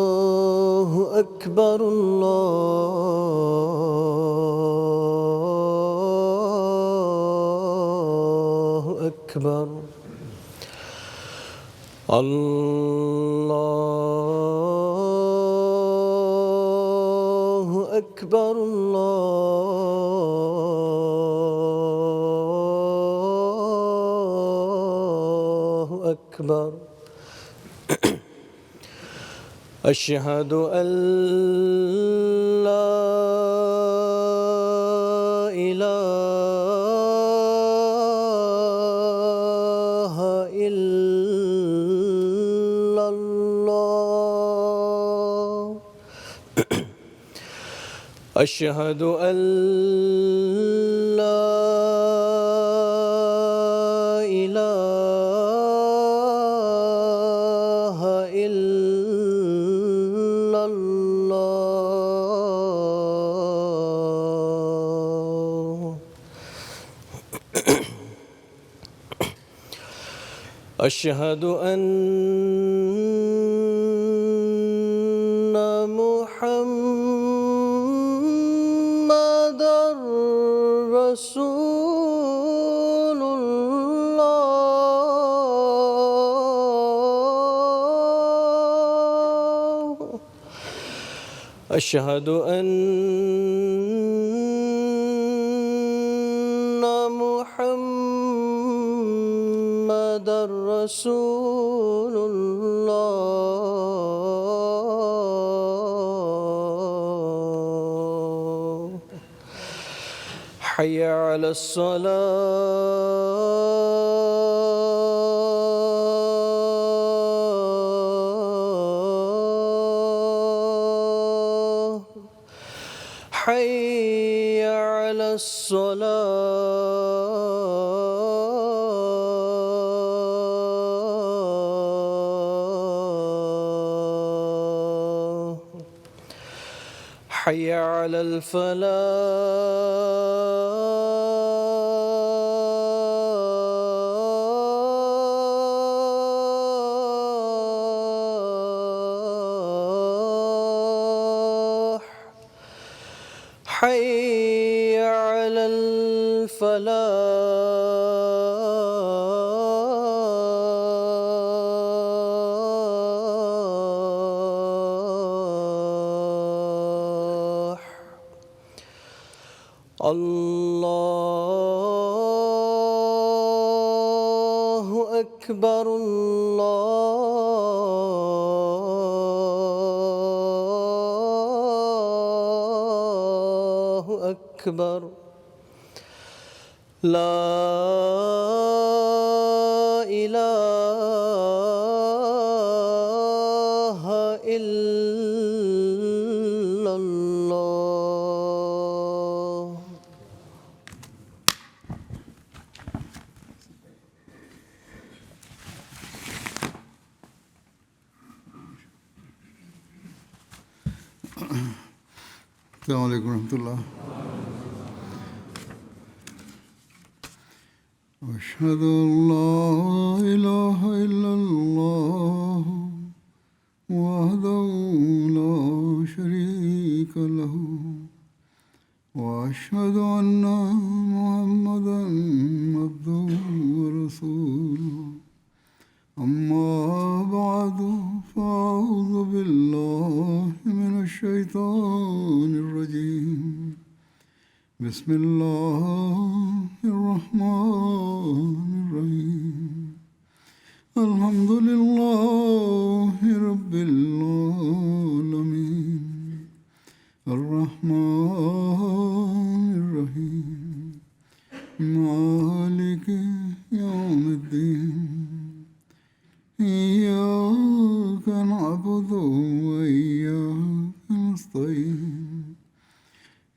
الله أكبر الله أكبر الله أكبر الله أكبر أشهد أن لا إله إلا الله أشهد أن لا إله إلا الله أشهد أن محمدًا رسول الله أشهد أن محمدًا رسول الله حي على الصلاة حي على الصلاة حي على الفلاح حي على الفلاح الله أكبر الله أكبر لا إله إلا الله السلام علیکم ورحمۃ اللہ. أشهد أن لا إله إلا الله وحده لا شريك له وأشهد أن محمدا عبده ورسوله أما بعد فأعوذ بالله من الشيطان الرجيم بسم الله الرحمن الرحيم الحمد لله رب العالمين الرحمن الرحيم مالك يوم الدين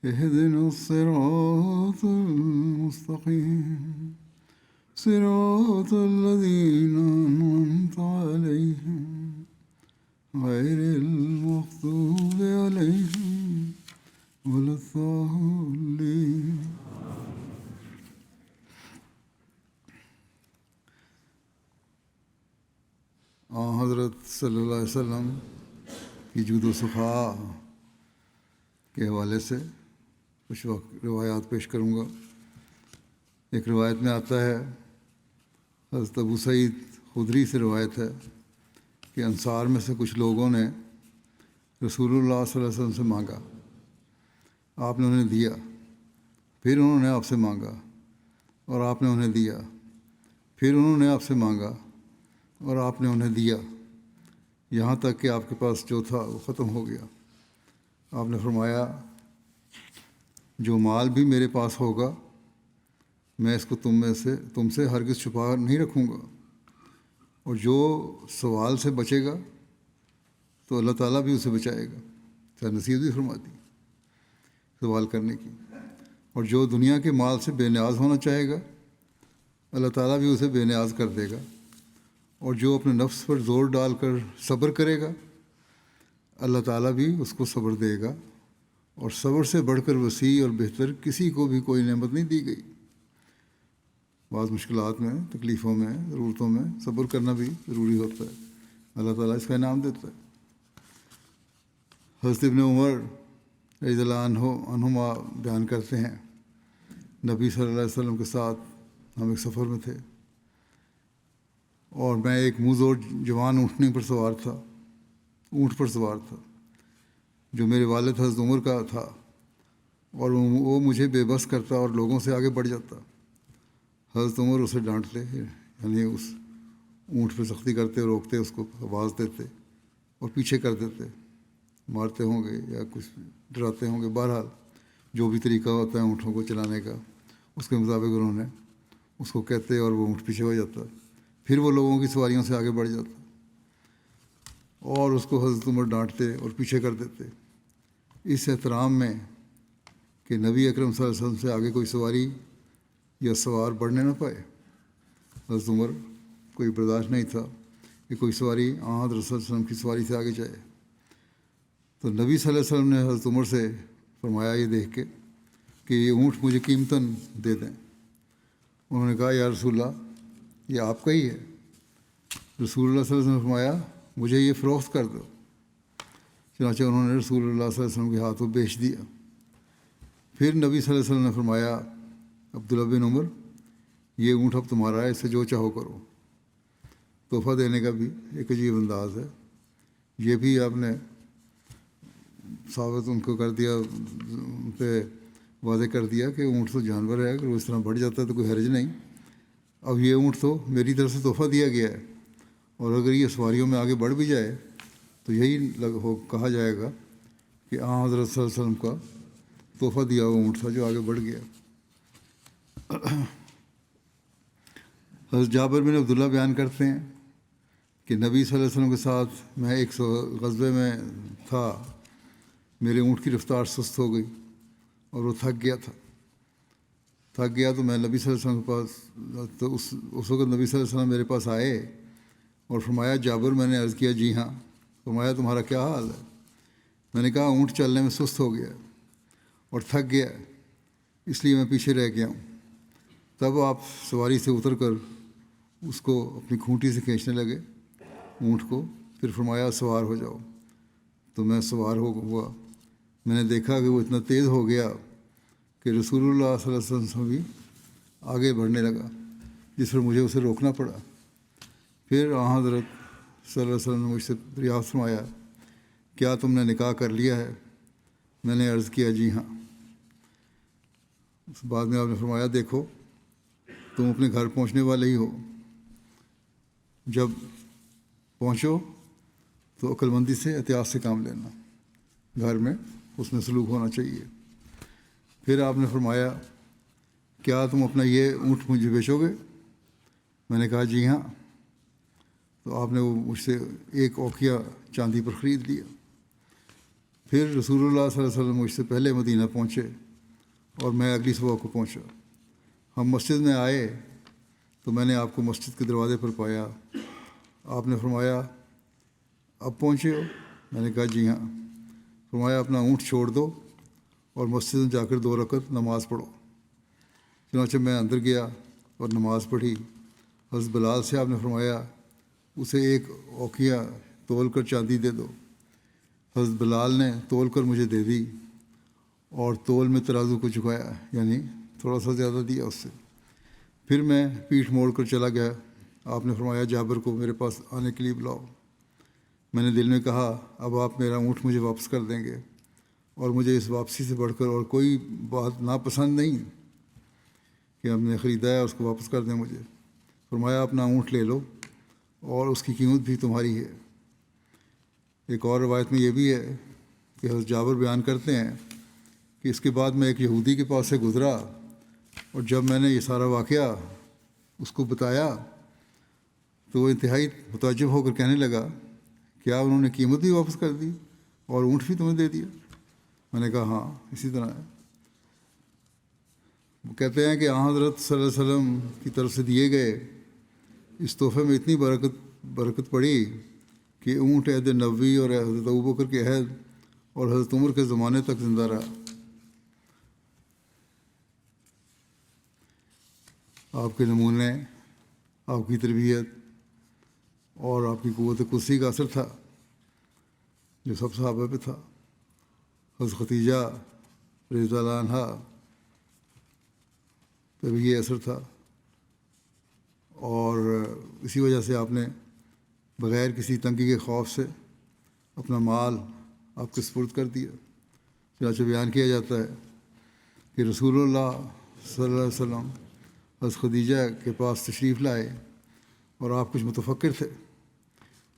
اهدنا الصراط المستقيم صراط الذين أنعمت عليهم غير المغضوب عليهم ولا الضالين. حضرت صلی اللہ علیہ وسلم کی جود و سخا کے حوالے سے کچھ وقت روایات پیش کروں گا. ایک روایت میں آتا ہے، حضرت ابو سعید خدری سے روایت ہے کہ انصار میں سے کچھ لوگوں نے رسول اللہ صلی اللہ علیہ وسلم سے مانگا، آپ نے انہیں دیا. پھر انہوں نے آپ سے مانگا اور آپ نے انہیں دیا. پھر انہوں نے آپ سے مانگا اور آپ نے انہیں دیا، یہاں تک کہ آپ کے پاس جو تھا وہ ختم ہو گیا. آپ نے فرمایا، جو مال بھی میرے پاس ہوگا میں اس کو تم سے ہرگز چھپا نہیں رکھوں گا، اور جو سوال سے بچے گا تو اللہ تعالیٰ بھی اسے بچائے گا. نصیحت بھی فرماتی سوال کرنے کی. اور جو دنیا کے مال سے بے نیاز ہونا چاہے گا اللہ تعالیٰ بھی اسے بے نیاز کر دے گا. اور جو اپنے نفس پر زور ڈال کر صبر کرے گا اللہ تعالیٰ بھی اس کو صبر دے گا. اور صبر سے بڑھ کر وسیع اور بہتر کسی کو بھی کوئی نعمت نہیں دی گئی. بعض مشکلات میں، تکلیفوں میں، ضرورتوں میں صبر کرنا بھی ضروری ہوتا ہے، اللہ تعالیٰ اس کا انعام دیتا ہے. حضرت ابن عمر رضی اللہ عنہما بیان کرتے ہیں، نبی صلی اللہ علیہ وسلم کے ساتھ ہم ایک سفر میں تھے اور میں ایک منہ زور جوان اونٹ پر سوار تھا جو میرے والد حضرت عمر کا تھا، اور وہ مجھے بے بس کرتا اور لوگوں سے آگے بڑھ جاتا. حضرت عمر اسے ڈانٹتے، یعنی اس اونٹ پہ سختی کرتے، روکتے، اس کو آواز دیتے اور پیچھے کر دیتے، مارتے ہوں گے یا کچھ ڈراتے ہوں گے. بہرحال جو بھی طریقہ ہوتا ہے اونٹوں کو چلانے کا اس کے مطابق انہوں نے اس کو کہتے اور وہ اونٹ پیچھے ہو جاتا. پھر وہ لوگوں کی سواریوں سے آگے بڑھ جاتا اور اس کو حضرت عمر ڈانٹتے اور پیچھے کر دیتے، اس احترام میں کہ نبی اکرم صلی اللہ علیہ وسلم سے آگے کوئی سواری یا سوار بڑھنے نہ پائے. حضرت عمر کوئی برداشت نہیں تھا کہ کوئی سواری حضرت صلی اللہ علیہ وسلم کی سواری سے آگے جائے. تو نبی صلی اللہ علیہ وسلم نے حضرت عمر سے فرمایا یہ دیکھ کے کہ یہ اونٹ مجھے قیمتاً دے دیں. انہوں نے کہا، یا رسول اللہ یہ آپ کا ہی ہے. رسول اللہ صلی اللہ علیہ وسلم نے فرمایا، مجھے یہ فروخت کر دو. چنانچہ انہوں نے رسول اللہ صلی اللہ علیہ وسلم کے ہاتھوں بیچ دیا. پھر نبی صلی اللہ علیہ وسلم نے فرمایا، عبداللہ بن عمر یہ اونٹ اب تمہارا ہے، اس سے جو چاہو کرو. تحفہ دینے کا بھی ایک عجیب انداز ہے. یہ بھی آپ نے ثابت ان کو کر دیا، ان پہ واضح کر دیا کہ اونٹ تو جانور ہے، اگر وہ اس طرح بڑھ جاتا ہے تو کوئی حرج نہیں. اب یہ اونٹ تو میری طرف سے تحفہ دیا گیا ہے، اور اگر یہ سواریوں میں آگے بڑھ بھی جائے تو یہی کہا جائے گا کہ حضرت صلی اللہ علیہ وسلم کا تحفہ دیا ہوا اونٹ تھا جو آگے بڑھ گیا. حضرت جابر بن عبداللہ بیان کرتے ہیں کہ نبی صلی اللہ علیہ وسلم کے ساتھ میں ایک غزوے میں تھا. میرے اونٹ کی رفتار سست ہو گئی اور وہ تھک گیا تو میں نبی صلی اللہ علیہ وسلم کے پاس، تو اس وقت نبی صلی اللہ علیہ وسلم میرے پاس آئے اور فرمایا، جابر. میں نے عرض کیا، جی ہاں. فرمایا، تمہارا کیا حال ہے؟ میں نے کہا، اونٹ چلنے میں سست ہو گیا اور تھک گیا، اس لیے میں پیچھے رہ گیا ہوں. تب آپ سواری سے اتر کر اس کو اپنی کھونٹی سے کھینچنے لگے اونٹ کو. پھر فرمایا، سوار ہو جاؤ. تو میں سوار ہوا. میں نے دیکھا کہ وہ اتنا تیز ہو گیا کہ رسول اللہ صلی اللہ علیہ وسلم بھی آگے بڑھنے لگا، جس پر مجھے اسے روکنا پڑا. پھر حضرت صلی اللہ علیہ وسلم نے مجھ سے دریافت فرمایا، کیا تم نے نکاح کر لیا ہے؟ میں نے عرض کیا، جی ہاں. اس بعد میں آپ نے فرمایا، دیکھو تم اپنے گھر پہنچنے والے ہی ہو، جب پہنچو تو عقل مندی سے، احتیاط سے کام لینا، گھر میں حسن سلوک ہونا چاہیے. پھر آپ نے فرمایا، کیا تم اپنا یہ اونٹ مجھے بیچو گے؟ میں نے کہا، جی ہاں. تو آپ نے وہ مجھ سے ایک اوقیہ چاندی پر خرید لیا. پھر رسول اللہ صلی اللہ علیہ وسلم مجھ سے پہلے مدینہ پہنچے اور میں اگلی صبح کو پہنچا۔ ہم مسجد میں آئے تو میں نے آپ کو مسجد کے دروازے پر پایا۔ آپ نے فرمایا اب پہنچے ہو؟ میں نے کہا جی ہاں۔ فرمایا اپنا اونٹ چھوڑ دو اور مسجد میں جا کر 2 رکعت نماز پڑھو۔ چنانچہ میں اندر گیا اور نماز پڑھی۔ حضرت بلال سے آپ نے فرمایا اسے 1 اوقیہ تول کر چاندی دے دو۔ حضرت بلال نے تول کر مجھے دے دی اور تول میں ترازو کو جھکایا، یعنی تھوڑا سا زیادہ دیا اس سے۔ پھر میں پیٹھ موڑ کر چلا گیا۔ آپ نے فرمایا جابر کو میرے پاس آنے کے لیے بلاؤ۔ میں نے دل میں کہا اب آپ میرا اونٹ مجھے واپس کر دیں گے، اور مجھے اس واپسی سے بڑھ کر اور کوئی بات ناپسند نہیں کہ ہم نے خریدا ہے اس کو واپس کر دیں مجھے۔ فرمایا اپنا اونٹ لے لو اور اس کی قیمت بھی تمہاری ہے۔ ایک اور روایت میں یہ بھی ہے کہ حضرت جابر بیان کرتے ہیں کہ اس کے بعد میں ایک یہودی کے پاس سے گزرا، اور جب میں نے یہ سارا واقعہ اس کو بتایا تو وہ انتہائی متعجب ہو کر کہنے لگا کیا انہوں نے قیمت بھی واپس کر دی اور اونٹ بھی تمہیں دے دیا؟ میں نے کہا ہاں اسی طرح ہے۔ وہ کہتے ہیں کہ حضرت صلی اللہ علیہ وسلم کی طرف سے دیے گئے اس تحفے میں اتنی برکت پڑی کہ اونٹ عہد نبوی اور حضرت ابوبکر کے عہد اور حضرت عمر کے زمانے تک زندہ رہا۔ آپ کے نمونے، آپ کی تربیت اور آپ کی قوت قدسی کا اثر تھا جو سب صحابہ پہ تھا۔ حضرت ختیجہ رضی اللہ عنہا پہ بھی یہ اثر تھا، اور اسی وجہ سے آپ نے بغیر کسی تنگی کے خوف سے اپنا مال آپ کے سپرد کر دیا۔ چنانچہ بیان کیا جاتا ہے کہ رسول اللہ صلی اللہ علیہ وسلم حضرت خدیجہ کے پاس تشریف لائے اور آپ کچھ متفکر تھے۔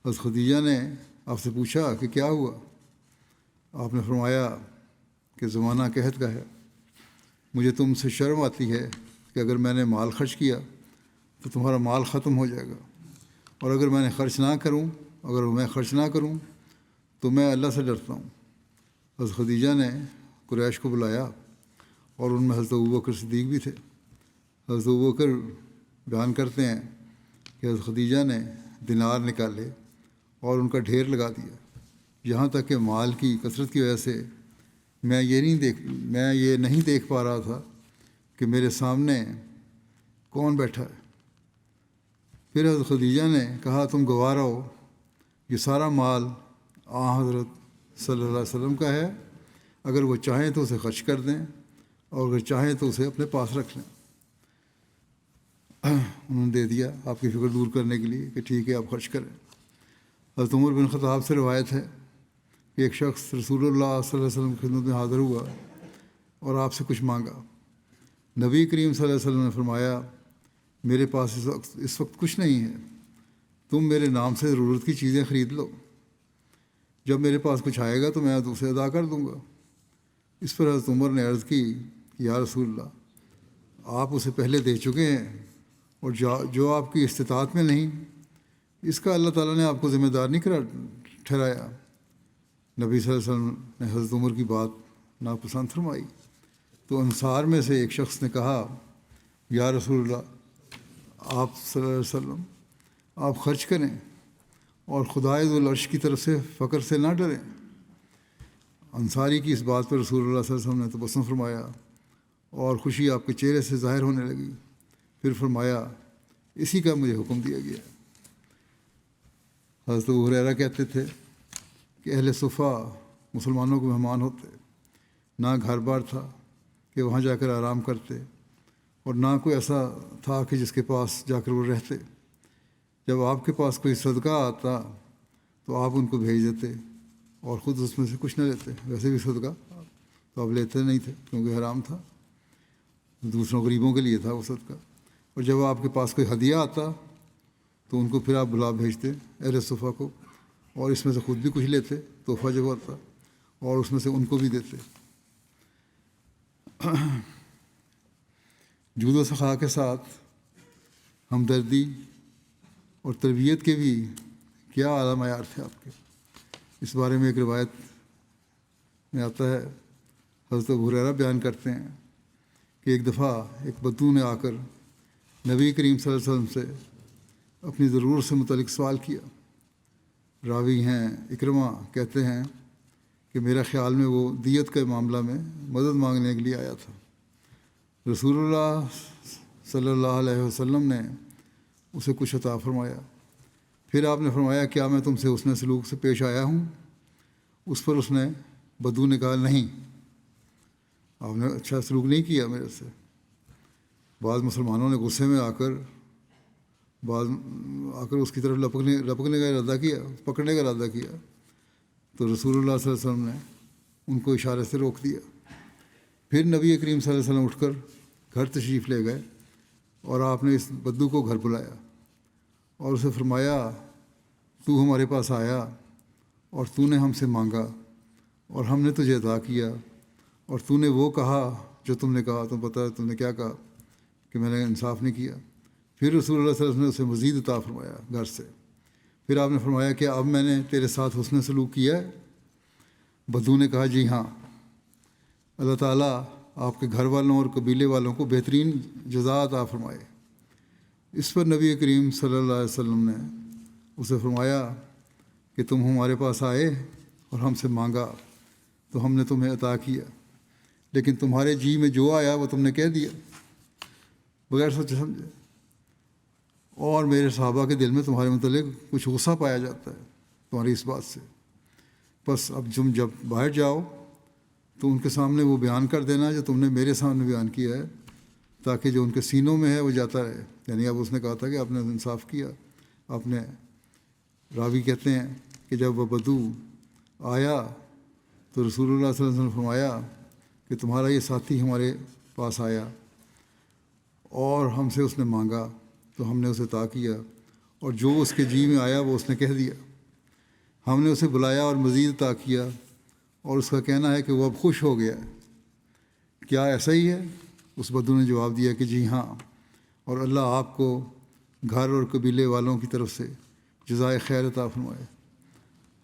حضرت خدیجہ نے آپ سے پوچھا کہ کیا ہوا؟ آپ نے فرمایا کہ زمانہ قحط کا ہے، مجھے تم سے شرم آتی ہے کہ اگر میں نے مال خرچ کیا تو تمہارا مال ختم ہو جائے گا، اور اگر میں خرچ نہ کروں تو میں اللہ سے ڈرتا ہوں۔ حضرت خدیجہ نے قریش کو بلایا اور ان میں حضرت ابوبکر صدیق بھی تھے۔ حضرت ابوبکر بیان کرتے ہیں کہ حضرت خدیجہ نے دینار نکالے اور ان کا ڈھیر لگا دیا، یہاں تک کہ مال کی کثرت کی وجہ سے میں یہ نہیں دیکھ پا رہا تھا کہ میرے سامنے کون بیٹھا ہے۔ پھر حضرت خدیجہ نے کہا تم گوارا ہو، یہ سارا مال حضرت صلی اللہ علیہ وسلم کا ہے، اگر وہ چاہیں تو اسے خرچ کر دیں اور اگر چاہیں تو اسے اپنے پاس رکھ لیں۔ انہوں نے دے دیا آپ کی فکر دور کرنے کے لیے کہ ٹھیک ہے آپ خرچ کریں۔ حضرت عمر بن خطاب سے روایت ہے کہ ایک شخص رسول اللہ صلی اللہ علیہ وسلم کی خدمت میں حاضر ہوا اور آپ سے کچھ مانگا۔ نبی کریم صلی اللہ علیہ وسلم نے فرمایا میرے پاس اس وقت کچھ نہیں ہے، تم میرے نام سے ضرورت کی چیزیں خرید لو، جب میرے پاس کچھ آئے گا تو میں اسے ادا کر دوں گا۔ اس پر حضرت عمر نے عرض کی کہ یا رسول اللہ آپ اسے پہلے دے چکے ہیں، اور جو آپ کی استطاعت میں نہیں اس کا اللہ تعالیٰ نے آپ کو ذمہ دار نہیں ٹھہرایا۔ نبی صلی اللہ علیہ وسلم نے حضرت عمر کی بات ناپسند فرمائی تو انصار میں سے ایک شخص نے کہا یا رسول اللہ آپ صلی اللہ علیہ وسلم آپ خرچ کریں اور خدائے ذو العرش کی طرف سے فقر سے نہ ڈریں۔ انصاری کی اس بات پر رسول اللہ صلی اللہ علیہ وسلم نے تبسم فرمایا اور خوشی آپ کے چہرے سے ظاہر ہونے لگی۔ پھر فرمایا اسی کا مجھے حکم دیا گیا۔ حضرت ابو ہریرہ کہتے تھے کہ اہل صفہ مسلمانوں کے مہمان ہوتے، نہ گھر بار تھا کہ وہاں جا کر آرام کرتے، اور نہ کوئی ایسا تھا کہ جس کے پاس جا کر وہ رہتے۔ جب آپ کے پاس کوئی صدقہ آتا تو آپ ان کو بھیج دیتے اور خود اس میں سے کچھ نہ لیتے۔ ویسے بھی صدقہ تو آپ لیتے نہیں تھے کیونکہ حرام تھا، دوسروں غریبوں کے لیے تھا وہ صدقہ۔ اور جب آپ کے پاس کوئی ہدیہ آتا تو ان کو پھر آپ بلا بھیجتے اہل صفہ کو، اور اس میں سے خود بھی کچھ لیتے تحفہ جب آتا، اور اس میں سے ان کو بھی دیتے۔ جود و سخا کے ساتھ ہمدردی اور تربیت کے بھی کیا اعلیٰ معیار تھے آپ کے۔ اس بارے میں ایک روایت میں آتا ہے، حضرت ابو ہریرہ بیان کرتے ہیں کہ ایک دفعہ ایک بدو نے آ کر نبی کریم صلی اللہ علیہ وسلم سے اپنی ضرورت سے متعلق سوال کیا۔ راوی ہیں اکرمہ کہتے ہیں کہ میرا خیال میں وہ دیت کے معاملہ میں مدد مانگنے کے لیے آیا تھا۔ رسول اللہ صلی اللہ علیہ وسلم نے اسے کچھ عطا فرمایا۔ پھر آپ نے فرمایا کیا میں تم سے حسن سلوک سے پیش آیا ہوں؟ اس پر اس نے بدو نے کہا نہیں، آپ نے اچھا سلوک نہیں کیا میرے سے۔ بعض مسلمانوں نے غصے میں آ کر اس کی طرف لپکنے کا ارادہ کیا، پکڑنے کا ارادہ کیا، تو رسول اللہ صلی اللہ علیہ وسلم نے ان کو اشارے سے روک دیا۔ پھر نبی کریم صلی اللہ علیہ وسلم اٹھ کر گھر تشریف لے گئے اور آپ نے اس بدو کو گھر بلایا اور اسے فرمایا تو ہمارے پاس آیا اور تو نے ہم سے مانگا اور ہم نے تجھے عطا کیا، اور تو نے وہ کہا جو تم نے کہا، تم پتہ ہے تم نے کیا کہا کہ میں نے انصاف نہیں کیا۔ پھر رسول اللہ صلی اللہ علیہ وسلم نے اسے مزید عطا فرمایا گھر سے۔ پھر آپ نے فرمایا کہ اب میں نے تیرے ساتھ حسن سلوک کیا ہے؟ بدو نے کہا جی ہاں، اللہ تعالیٰ آپ کے گھر والوں اور قبیلے والوں کو بہترین جزا عطا فرمائے۔ اس پر نبی کریم صلی اللہ علیہ وسلم نے اسے فرمایا کہ تم ہمارے پاس آئے اور ہم سے مانگا تو ہم نے تمہیں عطا کیا، لیکن تمہارے جی میں جو آیا وہ تم نے کہہ دیا بغیر سوچے سمجھے، اور میرے صحابہ کے دل میں تمہارے متعلق کچھ غصہ پایا جاتا ہے تمہاری اس بات سے۔ بس اب تم جب باہر جاؤ تو ان کے سامنے وہ بیان کر دینا جو تم نے میرے سامنے بیان کیا ہے، تاکہ جو ان کے سینوں میں ہے وہ جاتا رہے۔ یعنی اب اس نے کہا تھا کہ آپ نے انصاف کیا۔ آپ نے راوی کہتے ہیں کہ جب وہ بدو آیا تو رسول اللہ صلی اللہ علیہ وسلم نے فرمایا کہ تمہارا یہ ساتھی ہمارے پاس آیا اور ہم سے اس نے مانگا تو ہم نے اسے عطا کیا، اور جو اس کے جی میں آیا وہ اس نے کہہ دیا۔ ہم نے اسے بلایا اور مزید عطا کیا، اور اس کا کہنا ہے کہ وہ اب خوش ہو گیا ہے۔ کیا ایسا ہی ہے؟ اس بدو نے جواب دیا کہ جی ہاں، اور اللہ آپ کو گھر اور قبیلے والوں کی طرف سے جزائے خیر عطا فرمائے۔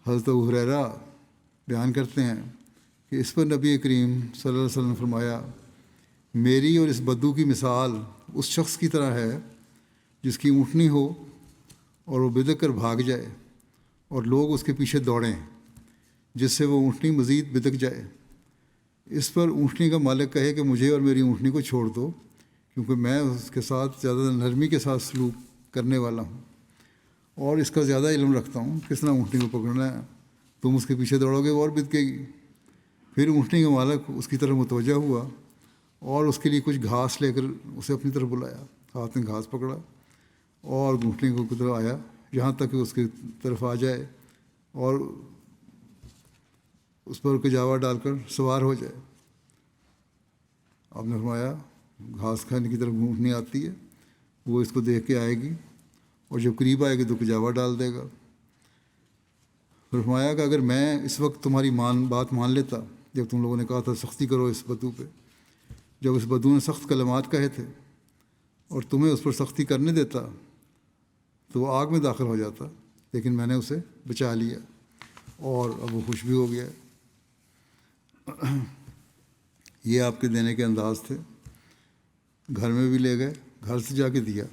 حضرت ابو ہریرہ بیان کرتے ہیں کہ اس پر نبی کریم صلی اللہ علیہ وسلم نے فرمایا میری اور اس بدو کی مثال اس شخص کی طرح ہے جس کی اونٹنی ہو اور وہ بدک کر بھاگ جائے اور لوگ اس کے پیچھے دوڑیں جس سے وہ اونٹنی مزید بدک جائے۔ اس پر اونٹنی کا مالک کہے کہ مجھے اور میری اونٹنی کو چھوڑ دو، کیونکہ میں اس کے ساتھ زیادہ نرمی کے ساتھ سلوک کرنے والا ہوں اور اس کا زیادہ علم رکھتا ہوں کس طرح اونٹنی کو پکڑنا ہے۔ تم اس کے پیچھے دوڑو گے وہ اور بدکے گی۔ پھر اونٹنی کا مالک اس کی طرف متوجہ ہوا اور اس کے لیے کچھ گھاس لے کر اسے اپنی طرف بلایا، ہاتھ میں گھاس پکڑا اور اونٹنی کو طرف آیا یہاں تک کہ اس کی طرف آ جائے اور اس پر کجاوا ڈال کر سوار ہو جائے۔ آپ نے فرمایا گھاس کھانے کی طرف اونٹنی آتی ہے، وہ اس کو دیکھ کے آئے گی اور جب قریب آئے گی تو کجاوا ڈال دے گا۔ فرمایا کہ اگر میں اس وقت تمہاری بات مان لیتا جب تم لوگوں نے کہا تھا سختی کرو اس بدو پہ، جب اس بدو نے سخت کلمات کہے تھے اور تمہیں اس پر سختی کرنے دیتا تو وہ آگ میں داخل ہو جاتا، لیکن میں نے اسے بچا لیا اور اب وہ خوش بھی ہو گیا۔ یہ آپ کے دینے کے انداز تھے۔ گھر میں بھی لے گئے، گھر سے جا کے دیا،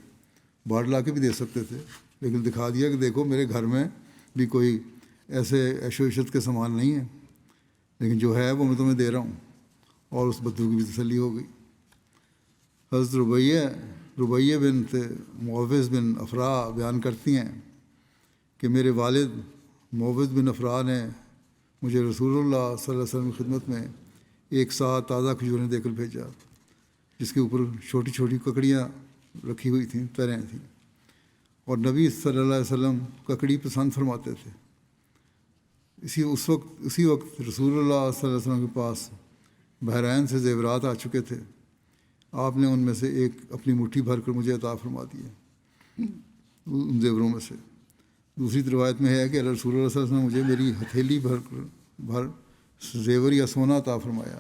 باہر لا کے بھی دے سکتے تھے، لیکن دکھا دیا کہ دیکھو میرے گھر میں بھی کوئی ایسے عیش و عشرت کے سامان نہیں ہے، لیکن جو ہے وہ میں تمہیں دے رہا ہوں، اور اس بدو کی بھی تسلی ہو گئی۔ حضرت ربیہ بنت معوذ بن افرا بیان کرتی ہیں کہ میرے والد معوذ بن افرا نے مجھے رسول اللہ صلی اللہ علیہ وسلم کی خدمت میں ایک ساتھ تازہ کھجوریں دے کر بھیجا، جس کے اوپر چھوٹی چھوٹی ککڑیاں رکھی ہوئی تھیں، تریں تھیں، اور نبی صلی اللہ علیہ وسلم ککڑی پسند فرماتے تھے۔ اسی وقت رسول اللہ صلی اللہ علیہ وسلم کے پاس بحرین سے زیورات آ چکے تھے۔ آپ نے ان میں سے ایک اپنی مٹھی بھر کر مجھے عطا فرما دیا ان زیوروں میں سے۔ دوسری روایت میں ہے کہ رسول اللہ صلی اللہ علیہ وسلم نے مجھے میری ہتھیلی بھر زیور یا سونا عطا فرمایا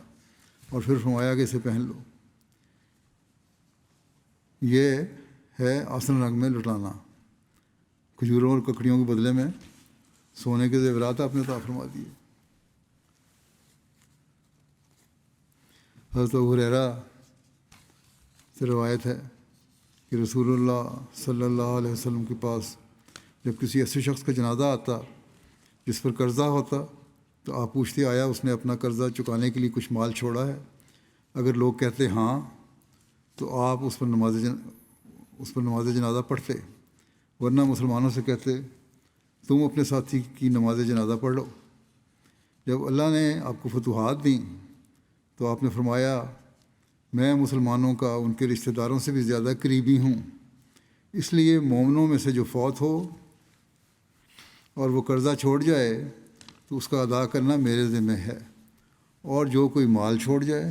اور پھر فرمایا کہ اسے پہن لو۔ یہ ہے آسن رنگ میں لٹانا، کھجوروں اور ککڑیوں کے بدلے میں سونے کے زیورات آپ نے عطا فرما دیے۔ حضرت ابو ہریرہ سے روایت ہے کہ رسول اللہ صلی اللہ علیہ وسلم کے پاس جب کسی ایسے شخص کا جنازہ آتا جس پر قرضہ ہوتا تو آپ پوچھتے آیا اس نے اپنا قرضہ چکانے کے لیے کچھ مال چھوڑا ہے؟ اگر لوگ کہتے ہاں تو آپ اس پر نماز جنازہ پڑھتے، ورنہ مسلمانوں سے کہتے تم اپنے ساتھی کی نماز جنازہ پڑھ لو۔ جب اللہ نے آپ کو فتوحات دیں تو آپ نے فرمایا میں مسلمانوں کا ان کے رشتہ داروں سے بھی زیادہ قریبی ہوں، اس لیے مومنوں میں سے جو فوت ہو اور وہ قرضہ چھوڑ جائے تو اس کا ادا کرنا میرے ذمہ ہے، اور جو کوئی مال چھوڑ جائے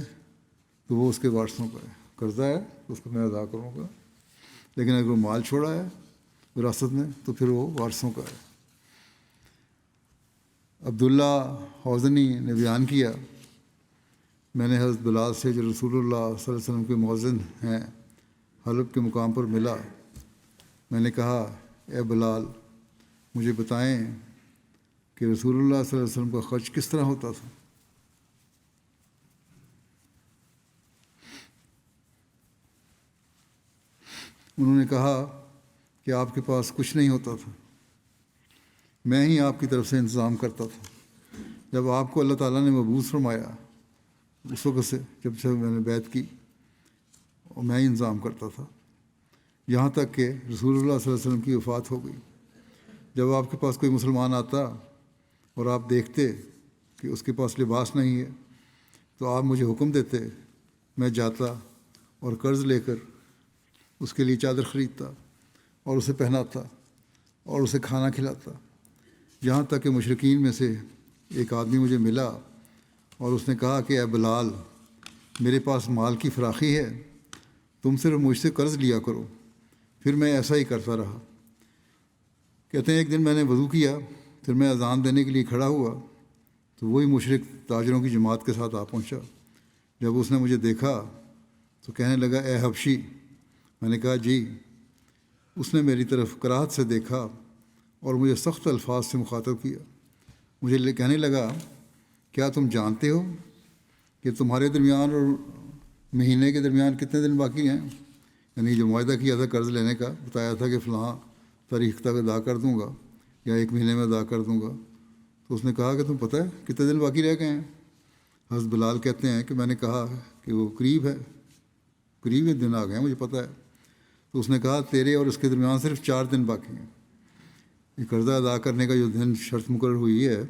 تو وہ اس کے وارثوں کا ہے۔ قرضہ ہے تو اس کو میں ادا کروں گا، لیکن اگر وہ مال چھوڑا ہے وراثت میں تو پھر وہ وارثوں کا ہے۔ عبداللہ حوزنی نے بیان کیا میں نے حضرت بلال سے جو رسول اللہ صلی اللہ علیہ وسلم کے مؤذن ہیں حلب کے مقام پر ملا، میں نے کہا اے بلال مجھے بتائیں کہ رسول اللہ صلی اللہ علیہ وسلم کا خرچ کس طرح ہوتا تھا؟ انہوں نے کہا کہ آپ کے پاس کچھ نہیں ہوتا تھا، میں ہی آپ کی طرف سے انتظام کرتا تھا۔ جب آپ کو اللہ تعالیٰ نے مبعوث فرمایا اس وقت سے جب سے میں نے بیعت کی اور میں ہی انتظام کرتا تھا، یہاں تک کہ رسول اللہ صلی اللہ علیہ وسلم کی وفات ہو گئی۔ جب آپ کے پاس کوئی مسلمان آتا اور آپ دیکھتے کہ اس کے پاس لباس نہیں ہے تو آپ مجھے حکم دیتے، میں جاتا اور قرض لے کر اس کے لیے چادر خریدتا اور اسے پہناتا اور اسے کھانا کھلاتا، یہاں تک کہ مشرکین میں سے ایک آدمی مجھے ملا اور اس نے کہا کہ اے بلال میرے پاس مال کی فراخی ہے، تم صرف مجھ سے قرض لیا کرو۔ پھر میں ایسا ہی کرتا رہا۔ کہتے ہیں ایک دن میں نے وضو کیا، پھر میں اذان دینے کے لیے کھڑا ہوا تو وہی مشرک تاجروں کی جماعت کے ساتھ آ پہنچا۔ جب اس نے مجھے دیکھا تو کہنے لگا اے حبشی، میں نے کہا جی۔ اس نے میری طرف کراہت سے دیکھا اور مجھے سخت الفاظ سے مخاطب کیا۔ مجھے کہنے لگا کیا تم جانتے ہو کہ تمہارے درمیان اور مہینے کے درمیان کتنے دن باقی ہیں؟ یعنی جو معاہدہ کیا تھا قرض لینے کا، بتایا تھا کہ فلاں تاریخ تک ادا کر دوں گا یا 1 مہینے میں ادا کر دوں گا، تو اس نے کہا کہ تم پتہ ہے کتنے دن باقی رہ گئے ہیں؟ حضرت بلال کہتے ہیں کہ میں نے کہا کہ وہ قریب دن آ گئے ہیں، مجھے پتہ ہے۔ تو اس نے کہا تیرے اور اس کے درمیان صرف 4 دن باقی ہیں۔ یہ قرضہ ادا کرنے کا جو دن شرط مقرر ہوئی ہے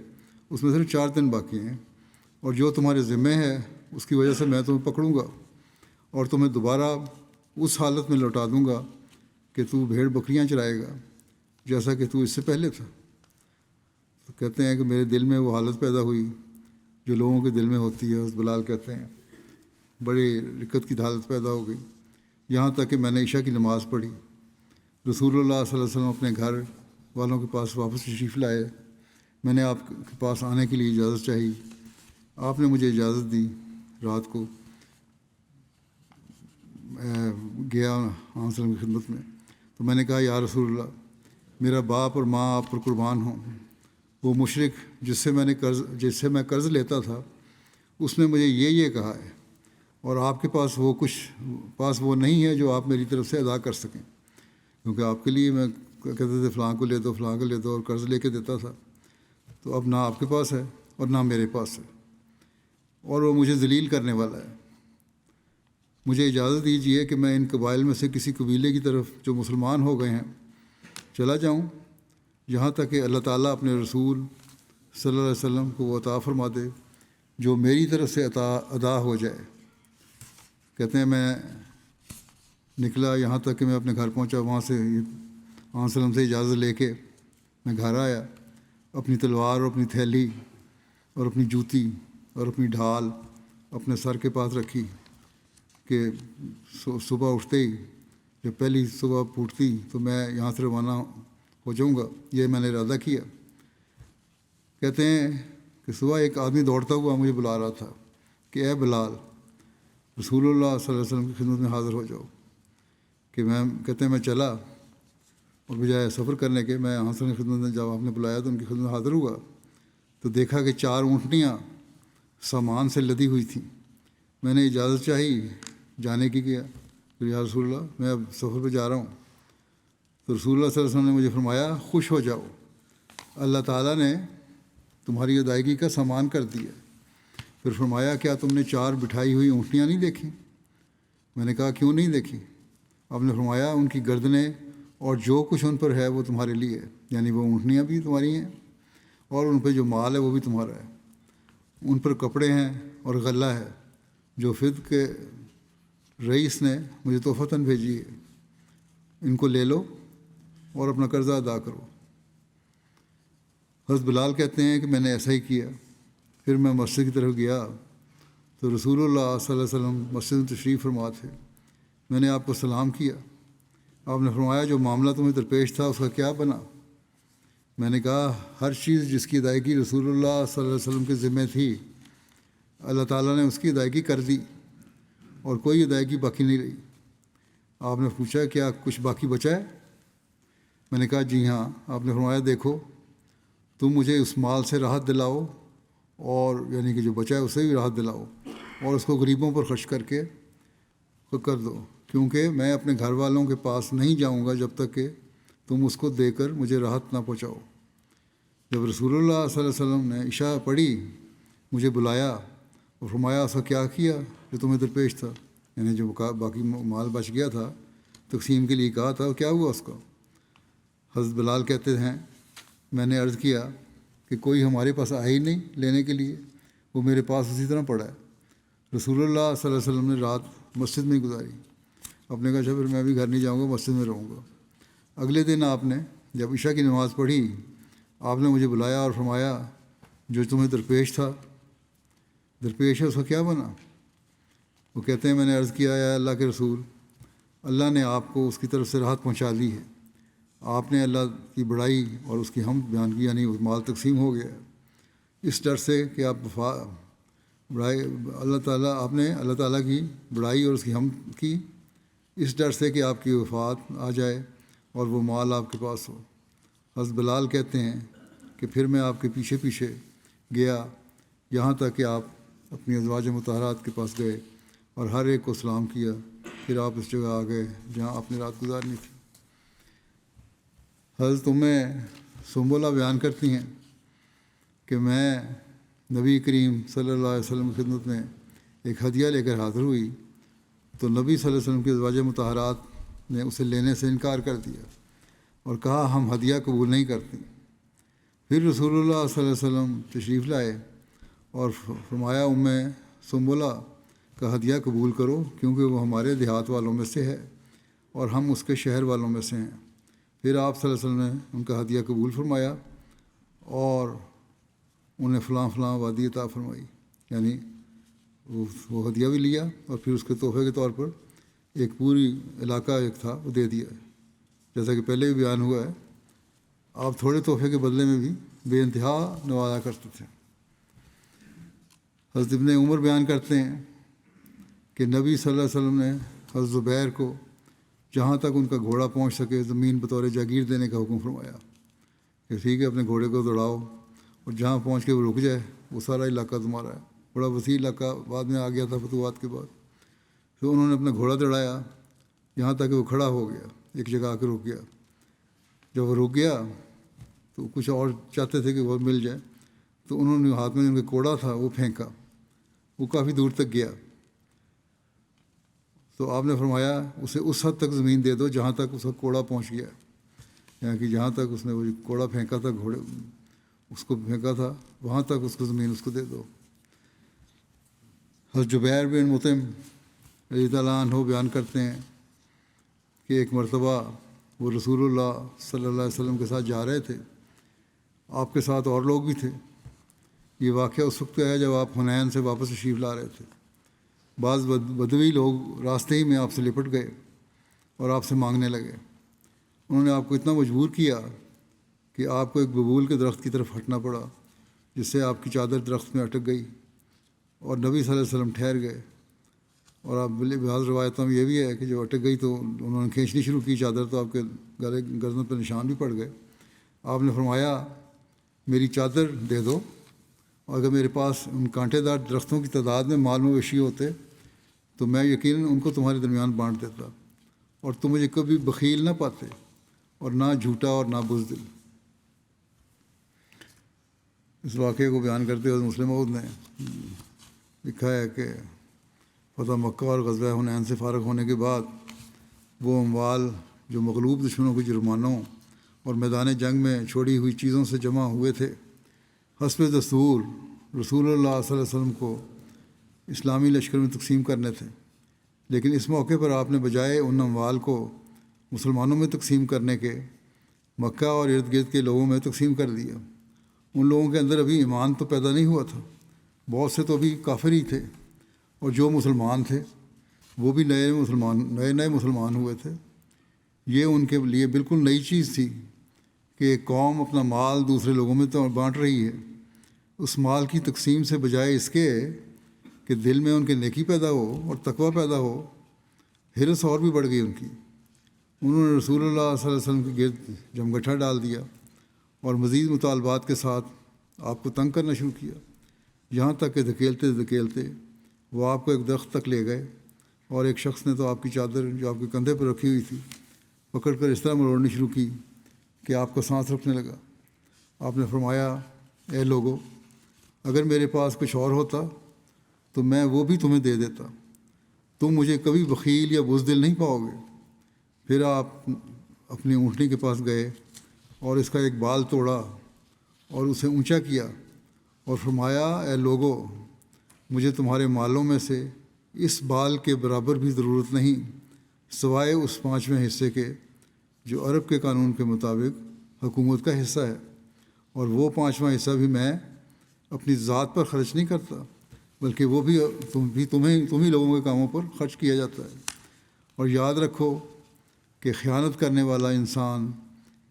اس میں صرف 4 دن باقی ہیں، اور جو تمہارے ذمہ ہے اس کی وجہ سے میں تمہیں پکڑوں گا اور تمہیں دوبارہ اس حالت میں لوٹا دوں گا کہ تو بھیڑ بکریاں چرائے گا جیسا کہ تو اس سے پہلے تھا۔ تو کہتے ہیں کہ میرے دل میں وہ حالت پیدا ہوئی جو لوگوں کے دل میں ہوتی ہے۔ حضرت بلال کہتے ہیں بڑی رکت کی حالت پیدا ہو گئی، یہاں تک کہ میں نے عشاء کی نماز پڑھی۔ رسول اللہ صلی اللہ علیہ وسلم اپنے گھر والوں کے پاس واپس تشریف لائے۔ میں نے آپ کے پاس آنے کے لیے اجازت چاہی، آپ نے مجھے اجازت دی۔ رات کو گیا آپ صلی اللہ علیہ وسلم کی خدمت میں، تو میں نے کہا یا رسول اللہ میرا باپ اور ماں آپ پر قربان ہوں، وہ مشرک جس سے میں قرض لیتا تھا اس نے مجھے یہ کہا ہے، اور آپ کے پاس وہ نہیں ہے جو آپ میری طرف سے ادا کر سکیں، کیونکہ آپ کے لیے میں کہتے تھے فلاں کو لے دو فلاں کو لے دو اور قرض لے کے دیتا تھا، تو اب نہ آپ کے پاس ہے اور نہ میرے پاس ہے، اور وہ مجھے ذلیل کرنے والا ہے۔ مجھے اجازت دیجیے کہ میں ان قبائل میں سے کسی قبیلے کی طرف جو مسلمان ہو گئے ہیں چلا جاؤں، یہاں تک کہ اللہ تعالیٰ اپنے رسول صلی اللہ علیہ وسلم کو وہ عطا فرما دے جو میری طرف سے ادا ہو جائے۔ کہتے ہیں میں نکلا یہاں تک کہ میں اپنے گھر پہنچا، وہاں سے آپ وسلم سے اجازت لے کے میں گھر آیا، اپنی تلوار اور اپنی تھیلی اور اپنی جوتی اور اپنی ڈھال اپنے سر کے پاس رکھی کہ صبح اٹھتے ہی جب پہلی صبح پھوٹتی تو میں یہاں سے روانہ ہو جاؤں گا، یہ میں نے ارادہ کیا۔ کہتے ہیں کہ صبح ایک آدمی دوڑتا ہوا مجھے بلا رہا تھا کہ اے بلال رسول اللہ صلی اللہ علیہ وسلم کی خدمت میں حاضر ہو جاؤ۔ کہ کہتے ہیں میں چلا اور بجائے سفر کرنے کے میں یہاں سے خدمت میں جب آپ نے بلایا تو ان کی خدمت میں حاضر ہوا تو دیکھا کہ 4 اونٹنیاں سامان سے لدی ہوئی تھیں، میں نے اجازت چاہی جانے کی کیا، پھر یا رسول اللہ میں اب سفر پہ جا رہا ہوں. تو رسول اللہ صلی اللہ علیہ وسلم نے مجھے فرمایا خوش ہو جاؤ، اللہ تعالیٰ نے تمہاری ادائیگی کا سامان کر دیا. پھر فرمایا کیا تم نے 4 بٹھائی ہوئی اونٹنیاں نہیں دیکھیں؟ میں نے کہا کیوں نہیں دیکھی؟ آپ نے فرمایا ان کی گردنیں اور جو کچھ ان پر ہے وہ تمہارے لیے ہے، یعنی وہ اونٹنیاں بھی تمہاری ہیں اور ان پہ جو مال ہے وہ بھی تمہارا ہے. ان پر کپڑے ہیں اور غلہ ہے جو فد کے رئیس نے مجھے تحفتاً بھیجی ہے، ان کو لے لو اور اپنا قرضہ ادا کرو. حضرت بلال کہتے ہیں کہ میں نے ایسا ہی کیا. پھر میں مسجد کی طرف گیا تو رسول اللہ صلی اللہ علیہ وسلم مسجد میں تشریف فرما تھے. میں نے آپ کو سلام کیا. آپ نے فرمایا جو معاملہ تمہیں درپیش تھا اس کا کیا بنا؟ میں نے کہا ہر چیز جس کی ادائیگی رسول اللہ صلی اللہ علیہ وسلم کے ذمہ تھی اللہ تعالیٰ نے اس کی ادائیگی کر دی اور کوئی ادائیگی باقی نہیں رہی. آپ نے پوچھا کیا کچھ باقی بچا ہے؟ میں نے کہا جی ہاں. آپ نے فرمایا دیکھو تم مجھے اس مال سے راحت دلاؤ اور یعنی کہ جو بچا ہے اسے بھی راحت دلاؤ اور اس کو غریبوں پر خرچ کر دو، کیونکہ میں اپنے گھر والوں کے پاس نہیں جاؤں گا جب تک کہ تم اس کو دے کر مجھے راحت نہ پہنچاؤ. جب رسول اللہ صلی اللہ علیہ وسلم نے عشاء پڑھی مجھے بلایا اور فرمایا اس کا کیا کیا جو تمہیں درپیش تھا، یعنی جو باقی مال بچ گیا تھا تقسیم کے لیے کہا تھا کیا ہوا اس کا؟ حضرت بلال کہتے ہیں میں نے عرض کیا کہ کوئی ہمارے پاس آیا ہی نہیں لینے کے لیے، وہ میرے پاس اسی طرح پڑا ہے. رسول اللہ صلی اللہ علیہ وسلم نے رات مسجد میں گزاری. آپ نے کہا اچھا پھر میں بھی گھر نہیں جاؤں گا، مسجد میں رہوں گا. اگلے دن آپ نے جب عشاء کی نماز پڑھی آپ نے مجھے بلایا اور فرمایا جو تمہیں درپیش ہے اس کا کیا بنا؟ وہ کہتے ہیں میں نے عرض کیا یا اللہ کے رسول، اللہ نے آپ کو اس کی طرف سے راحت پہنچا دی ہے. آپ نے اللہ کی بڑائی اور اس کی حمد بیان کی، یعنی مال تقسیم ہو گیا اس ڈر سے کہ آپ بڑائی آپ نے اللہ تعالیٰ کی بڑائی اور اس کی حمد کی اس ڈر سے کہ آپ کی وفات آ جائے اور وہ مال آپ کے پاس ہو. حضرت بلال کہتے ہیں کہ پھر میں آپ کے پیچھے پیچھے گیا یہاں تک کہ آپ اپنی ازواج مطہرات کے پاس گئے اور ہر ایک کو سلام کیا. پھر آپ اس جگہ آ گئے جہاں آپ نے رات گزارنی تھی. حضرت سنبلہ بیان کرتی ہیں کہ میں نبی کریم صلی اللہ علیہ وسلم کی خدمت میں ایک ہدیہ لے کر حاضر ہوئی تو نبی صلی اللہ علیہ وسلم کی ازواج مطہرات نے اسے لینے سے انکار کر دیا اور کہا ہم ہدیہ قبول نہیں کرتے. پھر رسول اللہ صلی اللہ علیہ وسلم تشریف لائے اور فرمایا سنبلہ کا ہدیہ قبول کرو کیونکہ وہ ہمارے دیہات والوں میں سے ہے اور ہم اس کے شہر والوں میں سے ہیں. پھر آپ صلی اللہ علیہ وسلم نے ان کا ہدیہ قبول فرمایا اور انہیں فلاں وادی عطا فرمائی، یعنی وہ ہدیہ بھی لیا اور پھر اس کے تحفے کے طور پر ایک پوری علاقہ ایک تھا وہ دے دیا. جیسا کہ پہلے بھی بیان ہوا ہے آپ تھوڑے تحفے کے بدلے میں بھی بے انتہا نوازا کرتے تھے. حضرت ابن عمر بیان کرتے ہیں کہ نبی صلی اللہ علیہ وسلم نے حضرت زبیر کو جہاں تک ان کا گھوڑا پہنچ سکے زمین بطور جاگیر دینے کا حکم فرمایا کہ ٹھیک ہے اپنے گھوڑے کو دوڑاؤ اور جہاں پہنچ کے وہ رک جائے وہ سارا علاقہ تمہارا ہے. بڑا وسیع علاقہ بعد میں آ گیا تھا فتوحات کے بعد. تو انہوں نے اپنا گھوڑا دوڑایا یہاں تک کہ وہ کھڑا ہو گیا، ایک جگہ آ کے رک گیا. جب وہ رک گیا تو کچھ اور چاہتے تھے کہ وہ مل جائے تو انہوں نے ہاتھ میں ان کا کوڑا تھا وہ پھینکا، وہ کافی دور تک گیا. تو آپ نے فرمایا اسے اس حد تک زمین دے دو جہاں تک اس کا کوڑا پہنچ گیا، یعنی کہ جہاں تک اس نے وہ کوڑا پھینکا تھا گھوڑے اس کو پھینکا تھا وہاں تک اس کو زمین اس کو دے دو. حضرت جبیر بن مطعم رضی اللہ عنہ بیان کرتے ہیں کہ ایک مرتبہ وہ رسول اللہ صلی اللہ علیہ وسلم کے ساتھ جا رہے تھے، آپ کے ساتھ اور لوگ بھی تھے. یہ واقعہ اس وقت ہے جب آپ حنین سے واپس تشریف لا رہے تھے. بعض بدوی لوگ راستے ہی میں آپ سے لپٹ گئے اور آپ سے مانگنے لگے. انہوں نے آپ کو اتنا مجبور کیا کہ آپ کو ایک ببول کے درخت کی طرف ہٹنا پڑا جس سے آپ کی چادر درخت میں اٹک گئی اور نبی صلی اللہ علیہ وسلم ٹھہر گئے. اور آپ بعض روایتوں میں یہ بھی ہے کہ جب اٹک گئی تو انہوں نے کھینچنی شروع کی چادر تو آپ کے گردن پر نشان بھی پڑ گئے. آپ نے فرمایا میری چادر دے دو اور اگر میرے پاس ان کانٹے دار درختوں کی تعداد میں مال مویشی ہوتے تو میں یقیناً ان کو تمہارے درمیان بانٹ دیتا، اور تم مجھے کبھی بخیل نہ پاتے اور نہ جھوٹا اور نہ بزدل۔ اس واقعے کو بیان کرتے ہوئے مسلم عود نے لکھا ہے کہ فتح مکہ اور غزوہ حنین سے فارغ ہونے کے بعد وہ اموال جو مغلوب دشمنوں کے جرمانوں اور میدان جنگ میں چھوڑی ہوئی چیزوں سے جمع ہوئے تھے، حسب دستور رسول اللہ صلی اللہ علیہ وسلم کو اسلامی لشکر میں تقسیم کرنے تھے، لیکن اس موقع پر آپ نے بجائے ان اموال کو مسلمانوں میں تقسیم کرنے کے مکہ اور ارد گرد کے لوگوں میں تقسیم کر دیا۔ ان لوگوں کے اندر ابھی ایمان تو پیدا نہیں ہوا تھا، بہت سے تو ابھی کافر ہی تھے، اور جو مسلمان تھے وہ بھی نئے مسلمان ہوئے تھے۔ یہ ان کے لیے بالکل نئی چیز تھی کہ ایک قوم اپنا مال دوسرے لوگوں میں تو بانٹ رہی ہے۔ اس مال کی تقسیم سے بجائے اس کے کہ دل میں ان کے نیکی پیدا ہو اور تقویٰ پیدا ہو، حرص اور بھی بڑھ گئی ان کی۔ انہوں نے رسول اللہ صلی اللہ علیہ وسلم کے گرد جمگٹھا ڈال دیا اور مزید مطالبات کے ساتھ آپ کو تنگ کرنا شروع کیا، یہاں تک کہ دھکیلتے دھکیلتے وہ آپ کو ایک درخت تک لے گئے، اور ایک شخص نے تو آپ کی چادر جو آپ کے کندھے پر رکھی ہوئی تھی پکڑ کر اس طرح مروڑنی شروع کی کہ آپ کو سانس رکھنے لگا۔ آپ نے فرمایا، اے لوگو، اگر میرے پاس کچھ اور ہوتا تو میں وہ بھی تمہیں دے دیتا، تم مجھے کبھی بخیل یا بزدل نہیں پاؤ گے۔ پھر آپ اپنی اونٹنی کے پاس گئے اور اس کا ایک بال توڑا اور اسے اونچا کیا اور فرمایا، اے لوگو، مجھے تمہارے مالوں میں سے اس بال کے برابر بھی ضرورت نہیں، سوائے اس 5ویں حصے کے جو عرب کے قانون کے مطابق حکومت کا حصہ ہے، اور وہ 5واں حصہ بھی میں اپنی ذات پر خرچ نہیں کرتا، بلکہ وہ بھی تم ہی لوگوں کے کاموں پر خرچ کیا جاتا ہے۔ اور یاد رکھو کہ خیانت کرنے والا انسان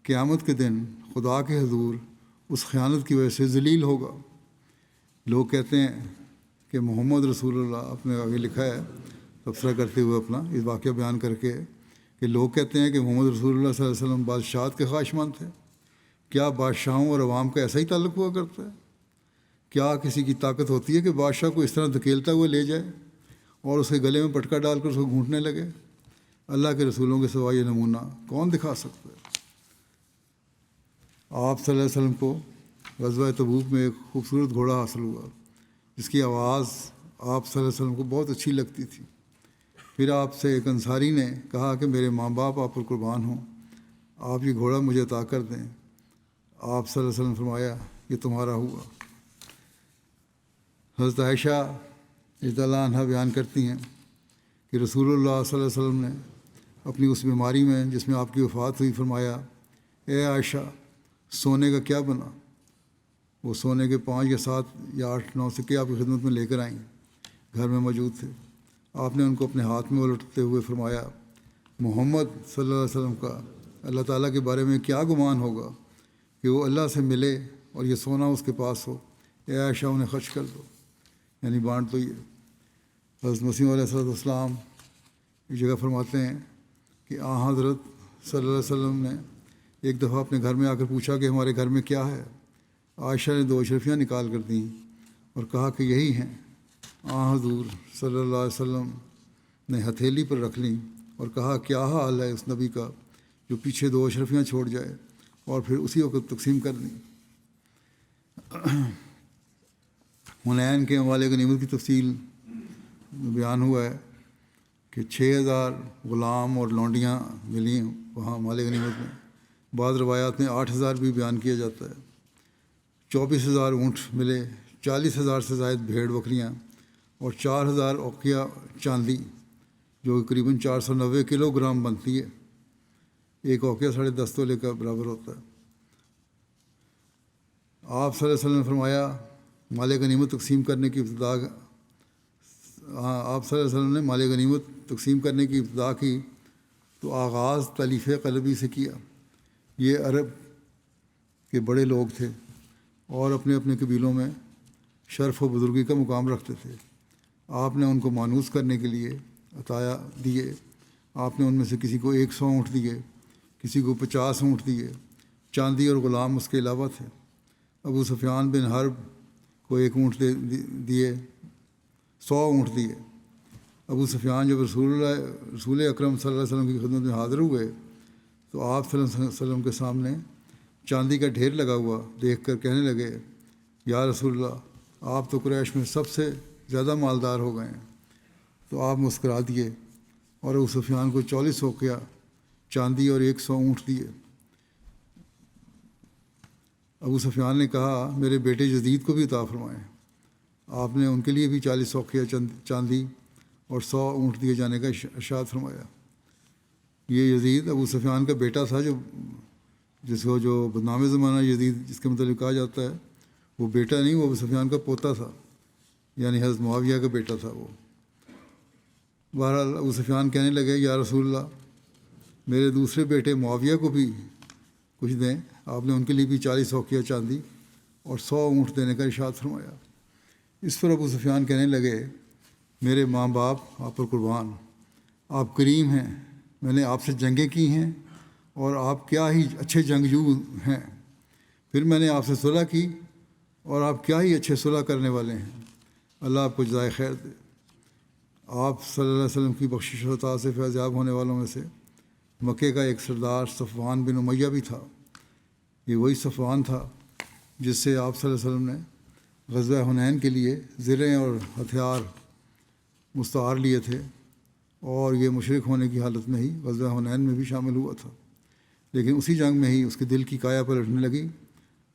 قیامت کے دن خدا کے حضور اس خیانت کی وجہ سے ذلیل ہوگا۔ لوگ کہتے ہیں کہ محمد رسول اللہ، اپنے آگے لکھا ہے تبصرہ کرتے ہوئے اپنا اس واقعہ بیان کر کے، کہ لوگ کہتے ہیں کہ محمد رسول اللہ صلی اللہ علیہ وسلم بادشاہت کے خواہشمند تھے۔ کیا بادشاہوں اور عوام کا ایسا ہی تعلق ہوا کرتا ہے؟ کیا کسی کی طاقت ہوتی ہے کہ بادشاہ کو اس طرح دھکیلتا ہوا لے جائے اور اس کے گلے میں پٹکا ڈال کر اس کو گھونٹنے لگے؟ اللہ کے رسولوں کے سوا یہ نمونہ کون دکھا سکتا ہے؟ آپ صلی اللہ علیہ وسلم کو غزوہ تبوک میں ایک خوبصورت گھوڑا حاصل ہوا جس کی آواز آپ صلی اللہ علیہ وسلم کو بہت اچھی لگتی تھی۔ پھر آپ سے ایک انصاری نے کہا کہ میرے ماں باپ آپ پر قربان ہوں، آپ یہ گھوڑا مجھے عطا کر دیں۔ آپ صلی اللہ علیہ وسلم نے فرمایا، یہ تمہارا ہوا۔ حضرت عائشہ رضی اللہ عنہا بیان کرتی ہیں کہ رسول اللہ صلی اللہ علیہ وسلم نے اپنی اس بیماری میں جس میں آپ کی وفات ہوئی فرمایا، اے عائشہ، سونے کا کیا بنا؟ وہ سونے کے 5 یا 7 یا 8 9 سکے آپ کی خدمت میں لے کر آئیں، گھر میں موجود تھے۔ آپ نے ان کو اپنے ہاتھ میں الٹتے ہوئے فرمایا، محمد صلی اللہ علیہ وسلم کا اللہ تعالیٰ کے بارے میں کیا گمان ہوگا کہ وہ اللہ سے ملے اور یہ سونا اس کے پاس ہو؟ اے عائشہ، انہیں خرچ کر دو، یعنی بانٹ دو۔ یہ حضرت مسیح علیہ السلام ایک جگہ فرماتے ہیں کہ حضرت صلی اللہ علیہ وسلم نے ایک دفعہ اپنے گھر میں آ کر پوچھا کہ ہمارے گھر میں کیا ہے؟ عائشہ نے 2 اشرفیاں نکال کر دیں اور کہا کہ یہی ہیں۔ حضور صلی اللہ علیہ وسلم نے ہتھیلی پر رکھ لیں اور کہا، کیا حال ہے اس نبی کا جو پیچھے 2 اشرفیاں چھوڑ جائے، اور پھر اسی وقت تقسیم کر دیں۔ حنین کے مال غنیمت کی تفصیل بیان ہوا ہے کہ 6000 غلام اور لونڈیاں ملی وہاں مال غنیمت میں۔ بعض روایات میں 8000 بھی بیان کیا جاتا ہے۔ 24000 اونٹ ملے، 40000 سے زائد بھیڑ بکریاں، اور 4000 اوقیہ چاندی جو قریباً 490 کلو گرام بنتی ہے۔ ایک اوقیہ 10.5 تولے کا برابر ہوتا ہے۔ آپ صلی اللہ علیہ وسلم نے فرمایا، مال غنیمت تقسیم کرنے کی ابتدا آپ صلی اللہ علیہ وسلم نے مال غنیمت تقسیم کرنے کی ابتدا کی تو آغاز تالیف قلبی سے کیا۔ یہ عرب کے بڑے لوگ تھے اور اپنے اپنے قبیلوں میں شرف و بزرگی کا مقام رکھتے تھے۔ آپ نے ان کو مانوس کرنے کے لیے عطایا دیے۔ آپ نے ان میں سے کسی کو 100 اونٹ دیے، کسی کو 50 اونٹ دیے۔ چاندی اور غلام اس کے علاوہ تھے۔ ابو سفیان بن حرب کو 1 اونٹ دیے، 100 اونٹ دیے۔ ابو سفیان جب رسول اکرم صلی اللہ علیہ وسلم کی خدمت میں حاضر ہوئے تو آپ صلی اللہ علیہ وسلم کے سامنے چاندی کا ڈھیر لگا ہوا دیکھ کر کہنے لگے، یا رسول اللہ، آپ تو قریش میں سب سے زیادہ مالدار ہو گئے ہیں۔ تو آپ مسکرا دیے اور ابو سفیان کو 44 اوقیہ چاندی اور 100 اونٹ دیے۔ ابو سفیان نے کہا، میرے بیٹے یزید کو بھی عطا فرمائیں۔ آپ نے ان کے لیے بھی 40 اوقیہ چاندی اور 100 اونٹ دیے جانے کا ارشاد فرمایا۔ یہ یزید ابو سفیان کا بیٹا تھا، جس کو جو بدنام زمانہ یزید جس کے متعلق کہا جاتا ہے، وہ بیٹا نہیں، وہ ابو سفیان کا پوتا تھا، یعنی حضرت معاویہ کا بیٹا تھا وہ۔ بہرحال ابو سفیان کہنے لگے، یا رسول اللہ، میرے دوسرے بیٹے معاویہ کو بھی کچھ دیں۔ آپ نے ان کے لیے بھی 40 اوقیہ چاندی اور 100 اونٹ دینے کا ارشاد فرمایا۔ اس پر ابو سفیان کہنے لگے، میرے ماں باپ آپ پر قربان، آپ کریم ہیں، میں نے آپ سے جنگیں کی ہیں اور آپ کیا ہی اچھے جنگجو ہیں، پھر میں نے آپ سے صلح کی اور آپ کیا ہی اچھے صلح کرنے والے ہیں، اللہ آپ کو جزائے خیر دے۔ آپ صلی اللہ علیہ وسلم کی بخشش و عطا سے فیض یاب ہونے والوں میں سے مکے کا ایک سردار صفوان بن امیہ بھی تھا۔ یہ وہی صفوان تھا جس سے آپ صلی اللہ علیہ وسلم نے غزوہ حنین کے لیے زرہیں اور ہتھیار مستعار لیے تھے، اور یہ مشرک ہونے کی حالت میں ہی غزوہ حنین میں بھی شامل ہوا تھا، لیکن اسی جنگ میں ہی اس کے دل کی کایا پلٹنے لگی،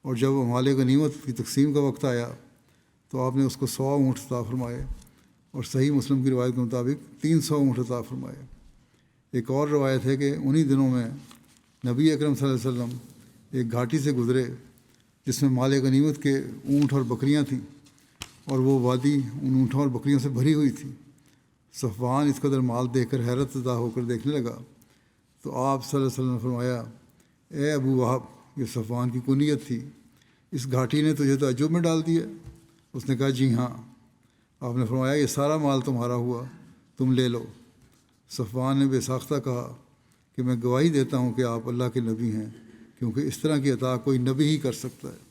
اور جب مال غنیمت کی تقسیم کا وقت آیا تو آپ نے اس کو 100 اونٹ عطا فرمائے، اور صحیح مسلم کی روایت کے مطابق 300 اونٹ عطا فرمائے۔ ایک اور روایت ہے کہ انہی دنوں میں نبی اکرم صلی اللہ علیہ وسلم ایک گھاٹی سے گزرے جس میں مال غنیمت کے اونٹ اور بکریاں تھیں، اور وہ وادی ان اونٹوں اور بکریوں سے بھری ہوئی تھی۔ صفوان اس قدر مال دیکھ کر حیرت زدہ ہو کر دیکھنے لگا، تو آپ صلی اللہ علیہ وسلم نے فرمایا، اے ابو وہب، یہ صفوان کی کنیت تھی، اس گھاٹی نے تجھے تعجب میں ڈال دیا؟ اس نے کہا، جی ہاں۔ آپ نے فرمایا، یہ سارا مال تمہارا ہوا، تم لے لو۔ صفوان نے بے ساختہ کہا کہ میں گواہی دیتا ہوں کہ آپ اللہ کے نبی ہیں، کیونکہ اس طرح کی عطا کوئی نبی ہی کر سکتا ہے۔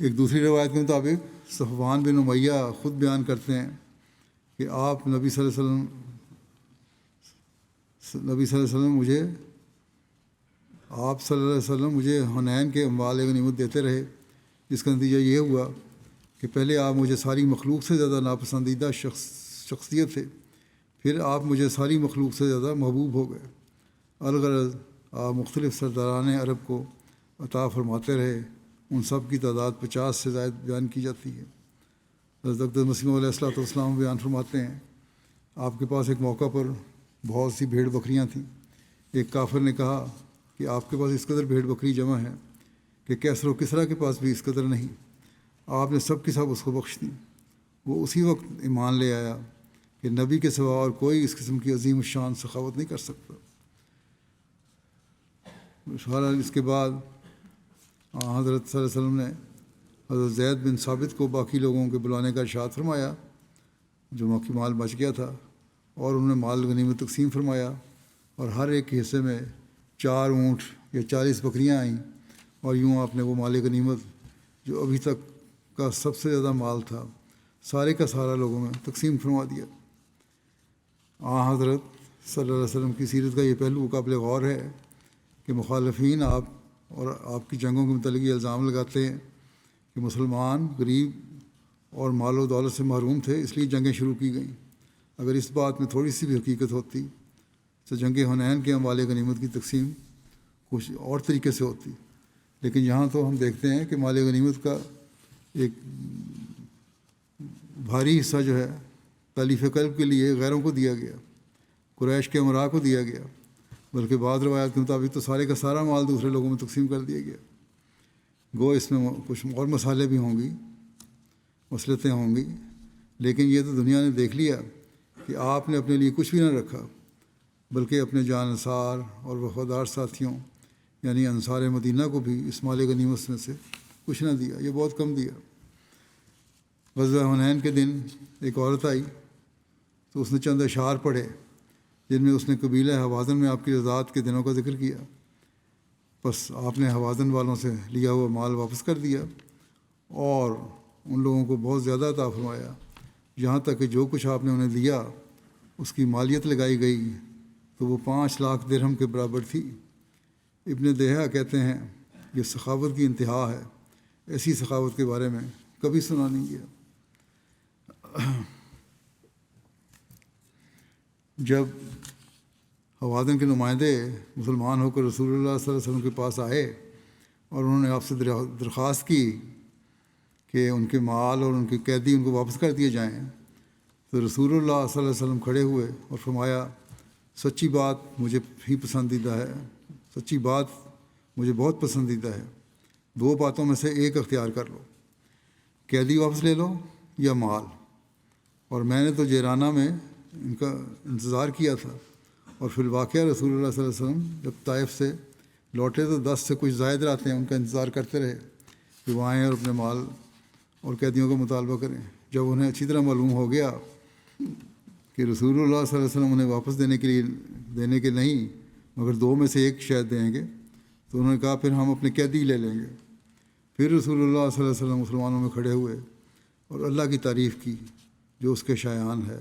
ایک دوسری روایت کے مطابق صفوان بن امیہ خود بیان کرتے ہیں کہ آپ نبی صلی اللہ علیہ وسلم مجھے حنین کے اموال غنیمت دیتے رہے، جس کا نتیجہ یہ ہوا کہ پہلے آپ مجھے ساری مخلوق سے زیادہ ناپسندیدہ شخصیت تھے، پھر آپ مجھے ساری مخلوق سے زیادہ محبوب ہو گئے۔ الغرض آپ مختلف سرداران عرب کو عطا فرماتے رہے، ان سب کی تعداد 50 سے زائد بیان کی جاتی ہے۔ حضرت اقدس مسیح علیہ الصلوۃ والسلام بیان فرماتے ہیں، آپ کے پاس ایک موقع پر بہت سی بھیڑ بکریاں تھیں۔ ایک کافر نے کہا کہ آپ کے پاس اس قدر بھیڑ بکری جمع ہے کہ کیسر و کسریٰ کے پاس بھی اس قدر نہیں۔ آپ نے سب کی سب اس کو بخش دی۔ وہ اسی وقت ایمان لے آیا کہ نبی کے سوا اور کوئی اس قسم کی عظیم الشان سخاوت نہیں کر سکتا۔ بہرحال اس کے بعد حضرت صلی اللہ علیہ وسلم نے حضرت زید بن ثابت کو باقی لوگوں کے بلانے کا ارشاد فرمایا، جو باقی مال بچ گیا تھا، اور انہوں نے مال غنیمت تقسیم فرمایا، اور ہر ایک کے حصے میں 4 اونٹ یا 40 بکریاں آئیں، اور یوں آپ نے وہ مال غنیمت جو ابھی تک کا سب سے زیادہ مال تھا سارے کا سارا لوگوں میں تقسیم فرما دیا۔ حضرت صلی اللہ علیہ وسلم کی سیرت کا یہ پہلو قابل غور ہے کہ مخالفین آپ اور آپ کی جنگوں کے متعلق یہ الزام لگاتے ہیں کہ مسلمان غریب اور مال و دولت سے محروم تھے، اس لیے جنگیں شروع کی گئیں۔ اگر اس بات میں تھوڑی سی بھی حقیقت ہوتی تو جنگ حنین کے مال غنیمت کی تقسیم کچھ اور طریقے سے ہوتی، لیکن یہاں تو ہم دیکھتے ہیں کہ مال غنیمت کا ایک بھاری حصہ جو ہے تالیف قلب کے لیے غیروں کو دیا گیا، قریش کے امراء کو دیا گیا، بلکہ بعض روایات کے مطابق تو سارے کا سارا مال دوسرے لوگوں میں تقسیم کر دیا گیا۔ گو اس میں کچھ اور مسالے بھی ہوں گی، مصلحتیں ہوں گی، لیکن یہ تو دنیا نے دیکھ لیا کہ آپ نے اپنے لیے کچھ بھی نہ رکھا، بلکہ اپنے جان نثار اور وفادار ساتھیوں یعنی انصار مدینہ کو بھی اس مال غنیمت میں سے کچھ نہ دیا، یہ بہت کم دیا۔ غزوہ حنین کے دن ایک عورت آئی تو اس نے چند اشعار پڑھے جن میں اس نے قبیلہ حوازن میں آپ کی رضاعت کے دنوں کا ذکر کیا۔ بس آپ نے حوازن والوں سے لیا ہوا مال واپس کر دیا اور ان لوگوں کو بہت زیادہ عطا فرمایا یہاں تک کہ جو کچھ آپ نے انہیں دیا اس کی مالیت لگائی گئی تو وہ 5 لاکھ درہم کے برابر تھی۔ ابن دہیہ کہتے ہیں یہ سخاوت کی انتہا ہے، ایسی سخاوت کے بارے میں کبھی سنا نہیں گیا۔ جب حوازن کے نمائندے مسلمان ہو کر رسول اللہ صلی اللہ علیہ وسلم کے پاس آئے اور انہوں نے آپ سے درخواست کی کہ ان کے مال اور ان کے قیدی ان کو واپس کر دیے جائیں، تو رسول اللہ صلی اللہ علیہ وسلم کھڑے ہوئے اور فرمایا سچی بات مجھے ہی پسندیدہ ہے، سچی بات مجھے بہت پسندیدہ ہے، 2 باتوں میں سے ایک اختیار کر لو، قیدی واپس لے لو یا مال۔ اور میں نے تو جیرانہ میں ان کا انتظار کیا تھا، اور فی الواقعہ رسول اللہ صلی اللہ علیہ وسلم جب طائف سے لوٹے تو 10 سے کچھ زائد رہتے ہیں ان کا انتظار کرتے رہے کہ وہ آئیں اور اپنے مال اور قیدیوں کا مطالبہ کریں۔ جب انہیں اچھی طرح معلوم ہو گیا کہ رسول اللہ صلی اللہ علیہ وسلم انہیں واپس دینے کے نہیں مگر 2 میں سے ایک شاید دیں گے، تو انہوں نے کہا پھر ہم اپنے قیدی لے لیں گے۔ پھر رسول اللہ صلی اللہ علیہ وسلم مسلمانوں میں کھڑے ہوئے اور اللہ کی تعریف کی جو اس کے شایان ہے۔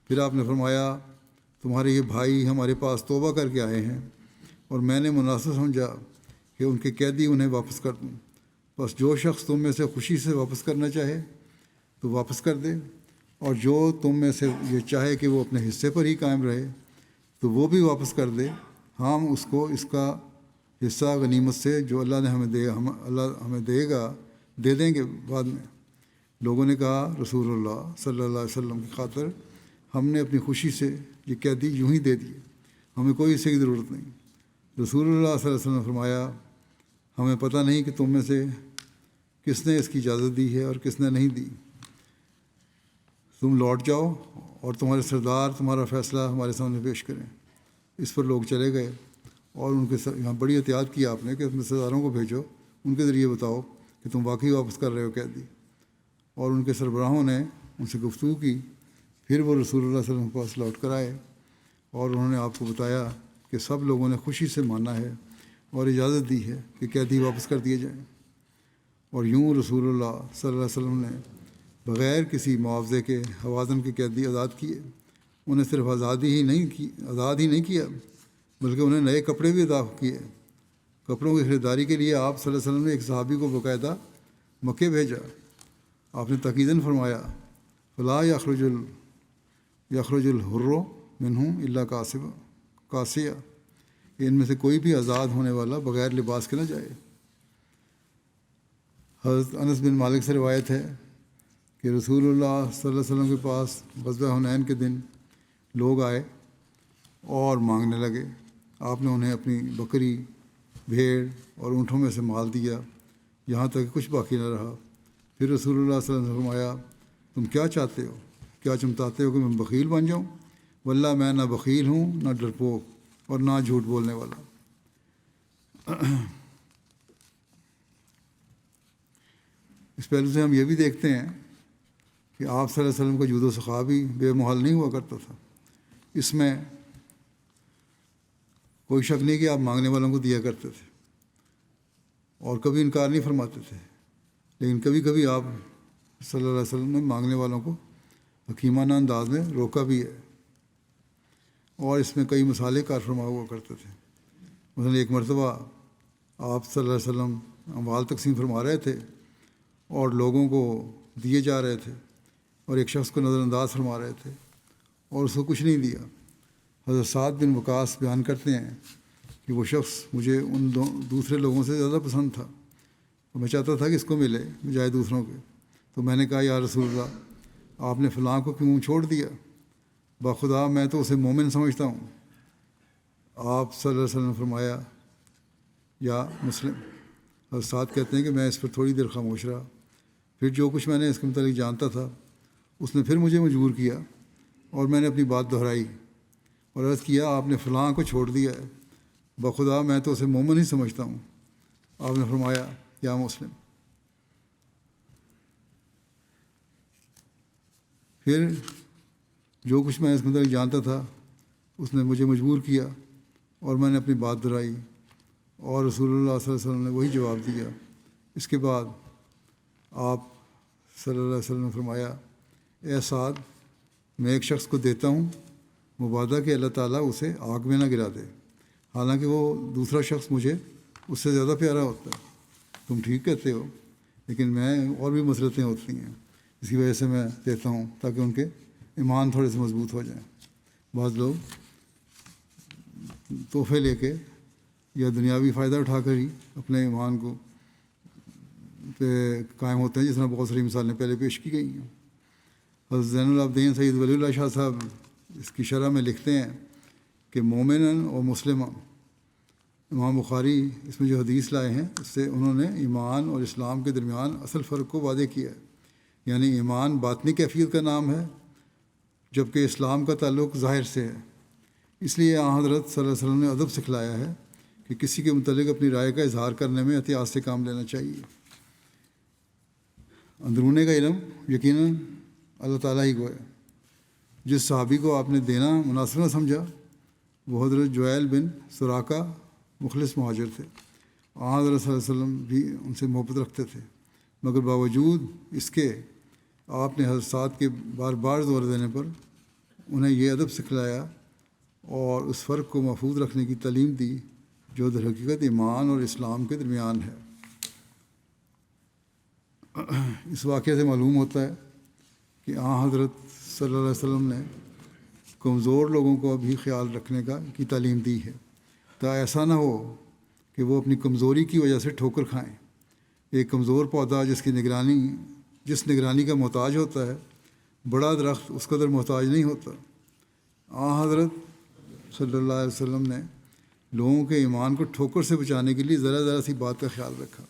پھر آپ نے فرمایا تمہارے یہ بھائی ہمارے پاس توبہ کر کے آئے ہیں اور میں نے مناسب سمجھا کہ ان کے قیدی انہیں واپس کر دوں، بس جو شخص تم میں سے خوشی سے واپس کرنا چاہے تو واپس کر دے، اور جو تم میں سے یہ چاہے کہ وہ اپنے حصے پر ہی قائم رہے تو وہ بھی واپس کر دے، ہم اس کو اس کا حصہ غنیمت سے جو اللہ نے ہمیں دے گا دے دیں گے بعد میں۔ لوگوں نے کہا رسول اللہ صلی اللہ علیہ وسلم کی خاطر ہم نے اپنی خوشی سے یہ قیدی یوں ہی دے دیے، ہمیں کوئی اس کی ضرورت نہیں۔ رسول اللہ صلی اللہ علیہ وسلم نے فرمایا ہمیں پتہ نہیں کہ تم میں سے کس نے اس کی اجازت دی ہے اور کس نے نہیں دی، تم لوٹ جاؤ اور تمہارے سردار تمہارا فیصلہ ہمارے سامنے پیش کریں۔ اس پر لوگ چلے گئے اور ان کے یہاں بڑی احتیاط کی آپ نے کہ اپنے سرداروں کو بھیجو، ان کے ذریعے بتاؤ کہ تم واقعی واپس کر رہے ہو قیدی۔ اور ان کے سربراہوں نے ان سے گفتگو کی، پھر وہ رسول اللہ صلی اللہ علیہ وسلم کے پاس لوٹ کر آئے اور انہوں نے آپ کو بتایا کہ سب لوگوں نے خوشی سے مانا ہے اور اجازت دی ہے کہ قیدی واپس کر دیے جائیں۔ اور یوں رسول اللہ صلی اللہ علیہ وسلم نے بغیر کسی معاوضے کے حوازن کے قیدی آزاد کیے۔ انہیں صرف آزاد ہی نہیں کیا بلکہ انہیں نئے کپڑے بھی عطا کیے۔ کپڑوں کی خریداری کے لیے آپ صلی اللہ علیہ وسلم نے ایک صحابی کو باقاعدہ مکے بھیجا۔ آپ نے تاکیداً فرمایا فلا یخرج الحر منہم الا کاسیہ، کہ ان میں سے کوئی بھی آزاد ہونے والا بغیر لباس کے نہ جائے۔ حضرت انس بن مالک سے روایت ہے کہ رسول اللہ صلی اللہ علیہ وسلم کے پاس غزوہ حنین کے دن لوگ آئے اور مانگنے لگے۔ آپ نے انہیں اپنی بکری، بھیڑ اور اونٹوں میں سے مال دیا یہاں تک کہ کچھ باقی نہ رہا۔ پھر رسول اللہ صلی اللہ علیہ وسلم نے فرمایا تم کیا چاہتے ہو؟ کیا تم چاہتے ہو کہ میں بخیل بن جاؤں؟ واللہ میں نہ بخیل ہوں، نہ ڈرپوک اور نہ جھوٹ بولنے والا۔ اس پہلو سے ہم یہ بھی دیکھتے ہیں کہ آپ صلی اللہ علیہ وسلم کا جود و سخا بھی بے محال نہیں ہوا کرتا تھا۔ اس میں کوئی شک نہیں کہ آپ مانگنے والوں کو دیا کرتے تھے اور کبھی انکار نہیں فرماتے تھے، لیکن کبھی کبھی آپ صلی اللہ علیہ وسلم نے مانگنے والوں کو حکیمانہ انداز میں روکا بھی ہے، اور اس میں کئی مسالے کار فرما ہوا کرتے تھے۔ مثلاً ایک مرتبہ آپ صلی اللہ علیہ وسلم اموال تقسیم فرما رہے تھے اور لوگوں کو دیے جا رہے تھے، اور ایک شخص کو نظر انداز فرما رہے تھے اور اس کو کچھ نہیں دیا۔ حضرت سعد بن وقاص بیان کرتے ہیں کہ وہ شخص مجھے ان دوسرے لوگوں سے زیادہ پسند تھا اور میں چاہتا تھا کہ اس کو ملے بجائے دوسروں کے، تو میں نے کہا یا رسول اللہ آپ نے فلاں کو کیوں چھوڑ دیا؟ بخدا میں تو اسے مومن سمجھتا ہوں۔ آپ صلی اللہ علیہ وسلم نے فرمایا یا مسلم۔ حضرت سعد کہتے ہیں کہ میں اس پر تھوڑی دیر خاموش رہا، پھر جو کچھ میں نے اس کے متعلق جانتا تھا اس نے پھر مجھے مجبور کیا اور میں نے اپنی بات دہرائی اور عرض کیا آپ نے فلاں کو چھوڑ دیا ہے، بخدا میں تو اسے مومن ہی سمجھتا ہوں۔ آپ نے فرمایا یا مسلم۔ پھر جو کچھ میں اس کے متعلق جانتا تھا اس نے مجھے مجبور کیا اور میں نے اپنی بات دہرائی اور رسول اللہ صلی اللہ علیہ وسلم نے وہی جواب دیا۔ اس کے بعد آپ صلی اللہ علیہ وسلم نے فرمایا اے سعد، میں ایک شخص کو دیتا ہوں مبادہ کہ اللہ تعالیٰ اسے آگ میں نہ گرا دے، حالانکہ وہ دوسرا شخص مجھے اس سے زیادہ پیارا ہوتا ہے۔ تم ٹھیک کہتے ہو، لیکن میں اور بھی مسلطیں ہوتی ہیں، اس کی وجہ سے میں دیتا ہوں تاکہ ان کے ایمان تھوڑے سے مضبوط ہو جائیں۔ بعض لوگ تحفے لے کے یا دنیاوی فائدہ اٹھا کر ہی اپنے ایمان کو پہ قائم ہوتے ہیں، جس طرح بہت ساری مثالیں پہلے پیش کی گئی ہیں۔ حضرت زین العابدین سید ولی اللہ شاہ صاحب اس کی شرح میں لکھتے ہیں کہ مومنن اور مسلمان، امام بخاری اس میں جو حدیث لائے ہیں اس سے انہوں نے ایمان اور اسلام کے درمیان اصل فرق کو واضح کیا ہے۔ یعنی ایمان باطنی کیفیت کا نام ہے، جبکہ اسلام کا تعلق ظاہر سے ہے۔ اس لیے آن حضرت صلی اللہ علیہ وسلم نے ادب سکھلایا ہے کہ کسی کے متعلق اپنی رائے کا اظہار کرنے میں احتیاط سے کام لینا چاہیے۔ اندرونے کا علم یقیناً اللہ تعالیٰ ہی کو ہے۔ جس صحابی کو آپ نے دینا مناسب نہ سمجھا وہ حضرت جویل بن سراقہ مخلص مہاجر تھے۔ حضرت صلی اللہ علیہ وسلم بھی ان سے محبت رکھتے تھے، مگر باوجود اس کے آپ نے حضرت سعد کے بار بار زور دینے پر انہیں یہ ادب سکھلایا اور اس فرق کو محفوظ رکھنے کی تعلیم دی جو در حقیقت ایمان اور اسلام کے درمیان ہے۔ اس واقعے سے معلوم ہوتا ہے کہ حضرت صلی اللہ علیہ وسلم نے کمزور لوگوں کو بھی خیال رکھنے کی تعلیم دی ہے، تا ایسا نہ ہو کہ وہ اپنی کمزوری کی وجہ سے ٹھوکر کھائیں۔ ایک کمزور پودا جس نگرانی کا محتاج ہوتا ہے، بڑا درخت اس قدر محتاج نہیں ہوتا۔ حضرت صلی اللہ علیہ وسلم نے لوگوں کے ایمان کو ٹھوکر سے بچانے کے لیے ذرا سی بات کا خیال رکھا۔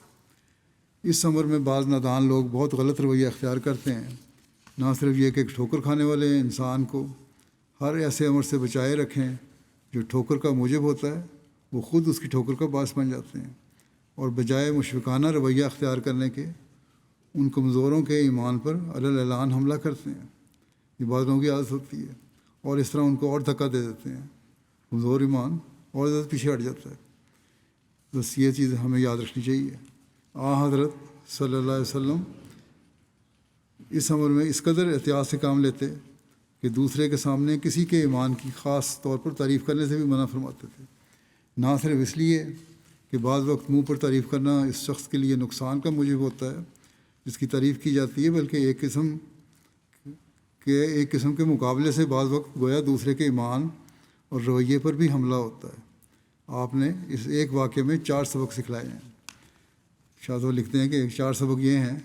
اس عمر میں بعض نادان لوگ بہت غلط رویہ اختیار کرتے ہیں، نہ صرف یہ کہ ایک ٹھوکر کھانے والے انسان کو ہر ایسے عمر سے بچائے رکھیں جو ٹھوکر کا موجب ہوتا ہے، وہ خود اس کی ٹھوکر کا باعث بن جاتے ہیں، اور بجائے مشفقانہ رویہ اختیار کرنے کے ان کمزوروں کے ایمان پر علی اعلان حملہ کرتے ہیں۔ یہ بعض لوگوں کی عادت ہوتی ہے، اور اس طرح ان کو اور دھکا دے دیتے ہیں، کمزور ایمان اور زیادہ پیچھے ہٹ جاتا ہے۔ بس یہ چیز ہمیں یاد رکھنی چاہیے۔ حضرت صلی اللہ علیہ وسلم اس عمر میں اس قدر احتیاط سے کام لیتے کہ دوسرے کے سامنے کسی کے ایمان کی خاص طور پر تعریف کرنے سے بھی منع فرماتے تھے، نہ صرف اس لیے کہ بعض وقت منہ پر تعریف کرنا اس شخص کے لیے نقصان کا موجب ہوتا ہے جس کی تعریف کی جاتی ہے، بلکہ ایک قسم کے مقابلے سے بعض وقت گویا دوسرے کے ایمان اور رویے پر بھی حملہ ہوتا ہے۔ آپ نے اس ایک واقعے میں 4 سبق سکھلائے ہیں۔ شاہ لکھتے ہیں کہ 4 سبق یہ ہیں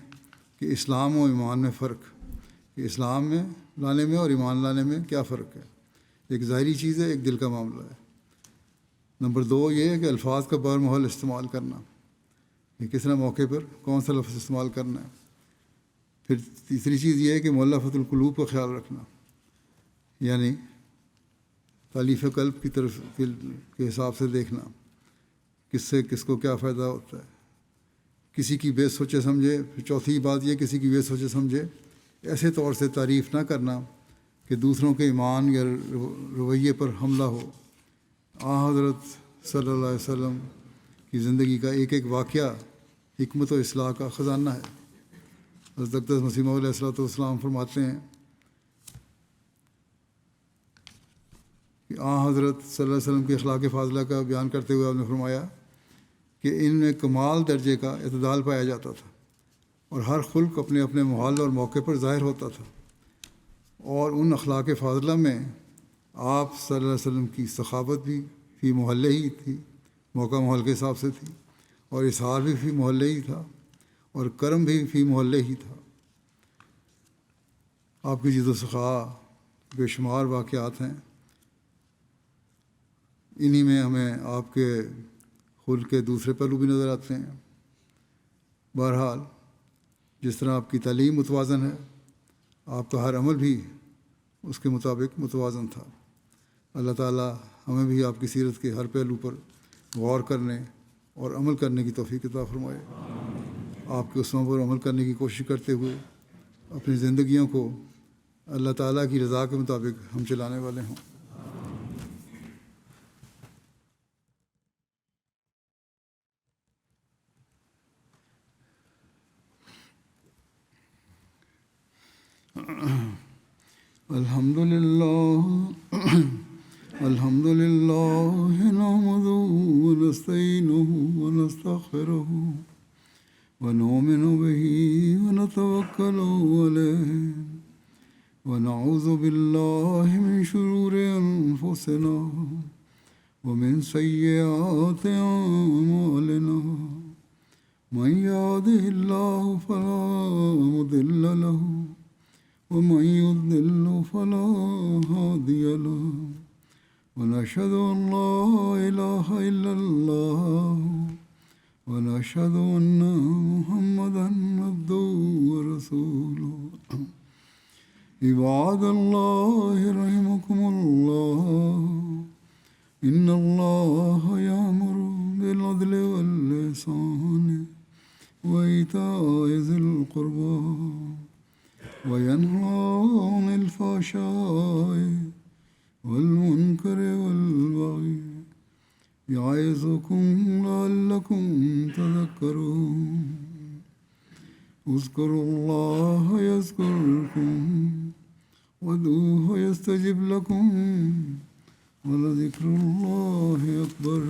کہ اسلام و ایمان میں فرق، کہ اسلام میں لانے میں اور ایمان لانے میں کیا فرق ہے۔ ایک ظاہری چیز ہے، ایک دل کا معاملہ ہے۔ نمبر 2 یہ ہے کہ الفاظ کا بر محل استعمال کرنا، کہ کس طرح موقع پر کون سا لفظ استعمال کرنا ہے۔ پھر تیسری چیز یہ ہے کہ مؤلفۃ القلوب کا خیال رکھنا، یعنی تالیف قلب کی طرف کے حساب سے دیکھنا کس سے کس کو کیا فائدہ ہوتا ہے، کسی کی بے سوچے سمجھے۔ پھر چوتھی بات یہ کسی کی بے سوچے سمجھے ایسے طور سے تعریف نہ کرنا کہ دوسروں کے ایمان یا رویے پر حملہ ہو۔ حضرت صلی اللہ علیہ وسلم کی زندگی کا ایک واقعہ حکمت و اصلاح کا خزانہ ہے۔ حضرت اقدس مسیح موعود علیہ السلام فرماتے ہیں کہ حضرت صلی اللہ علیہ وسلم کے اخلاق فاضلہ کا بیان کرتے ہوئے آپ نے فرمایا کہ ان میں کمال درجے کا اعتدال پایا جاتا تھا، اور ہر خلق اپنے اپنے محل اور موقع پر ظاہر ہوتا تھا، اور ان اخلاق فاضلہ میں آپ صلی اللہ علیہ وسلم کی سخاوت بھی فی محلے ہی تھی، موقع محل کے حساب سے تھی، اور اظہار بھی فی محلے ہی تھا، اور کرم بھی فی محلے ہی تھا۔ آپ کی جد و سخا بے شمار واقعات ہیں، انہی میں ہمیں آپ کے خلق کے دوسرے پہلو بھی نظر آتے ہیں۔ بہرحال جس طرح آپ کی تعلیم متوازن ہے، آپ کا ہر عمل بھی اس کے مطابق متوازن تھا۔ اللہ تعالیٰ ہمیں بھی آپ کی سیرت کے ہر پہلو پر غور کرنے اور عمل کرنے کی توفیق عطا فرمائے۔ آپ کے اصولوں پر عمل کرنے کی کوشش کرتے ہوئے اپنی زندگیوں کو اللہ تعالیٰ کی رضا کے مطابق ہم چلانے والے ہوں۔ الحمد لله الحمد لله نحمده ونستعينه ونستغفره ونؤمن به ونتوكل عليه ونعوذ بالله من شرور أنفسنا ومن سيئات أعمالنا من يهده الله فلا مضل له ومن يضلل فلا هادي له ونشهد أن لا إله إلا الله ونشهد أن محمدا عبده ورسوله عباد الله رحمكم الله إن الله يأمر بالعدل والإحسان وإيتاء ذي القربى وينهى عن الفحشاء والمنكر والبغي يعظكم لعلكم تذكرون اذكروا الله يذكركم وادعوه يستجب لكم ولذكر الله أكبر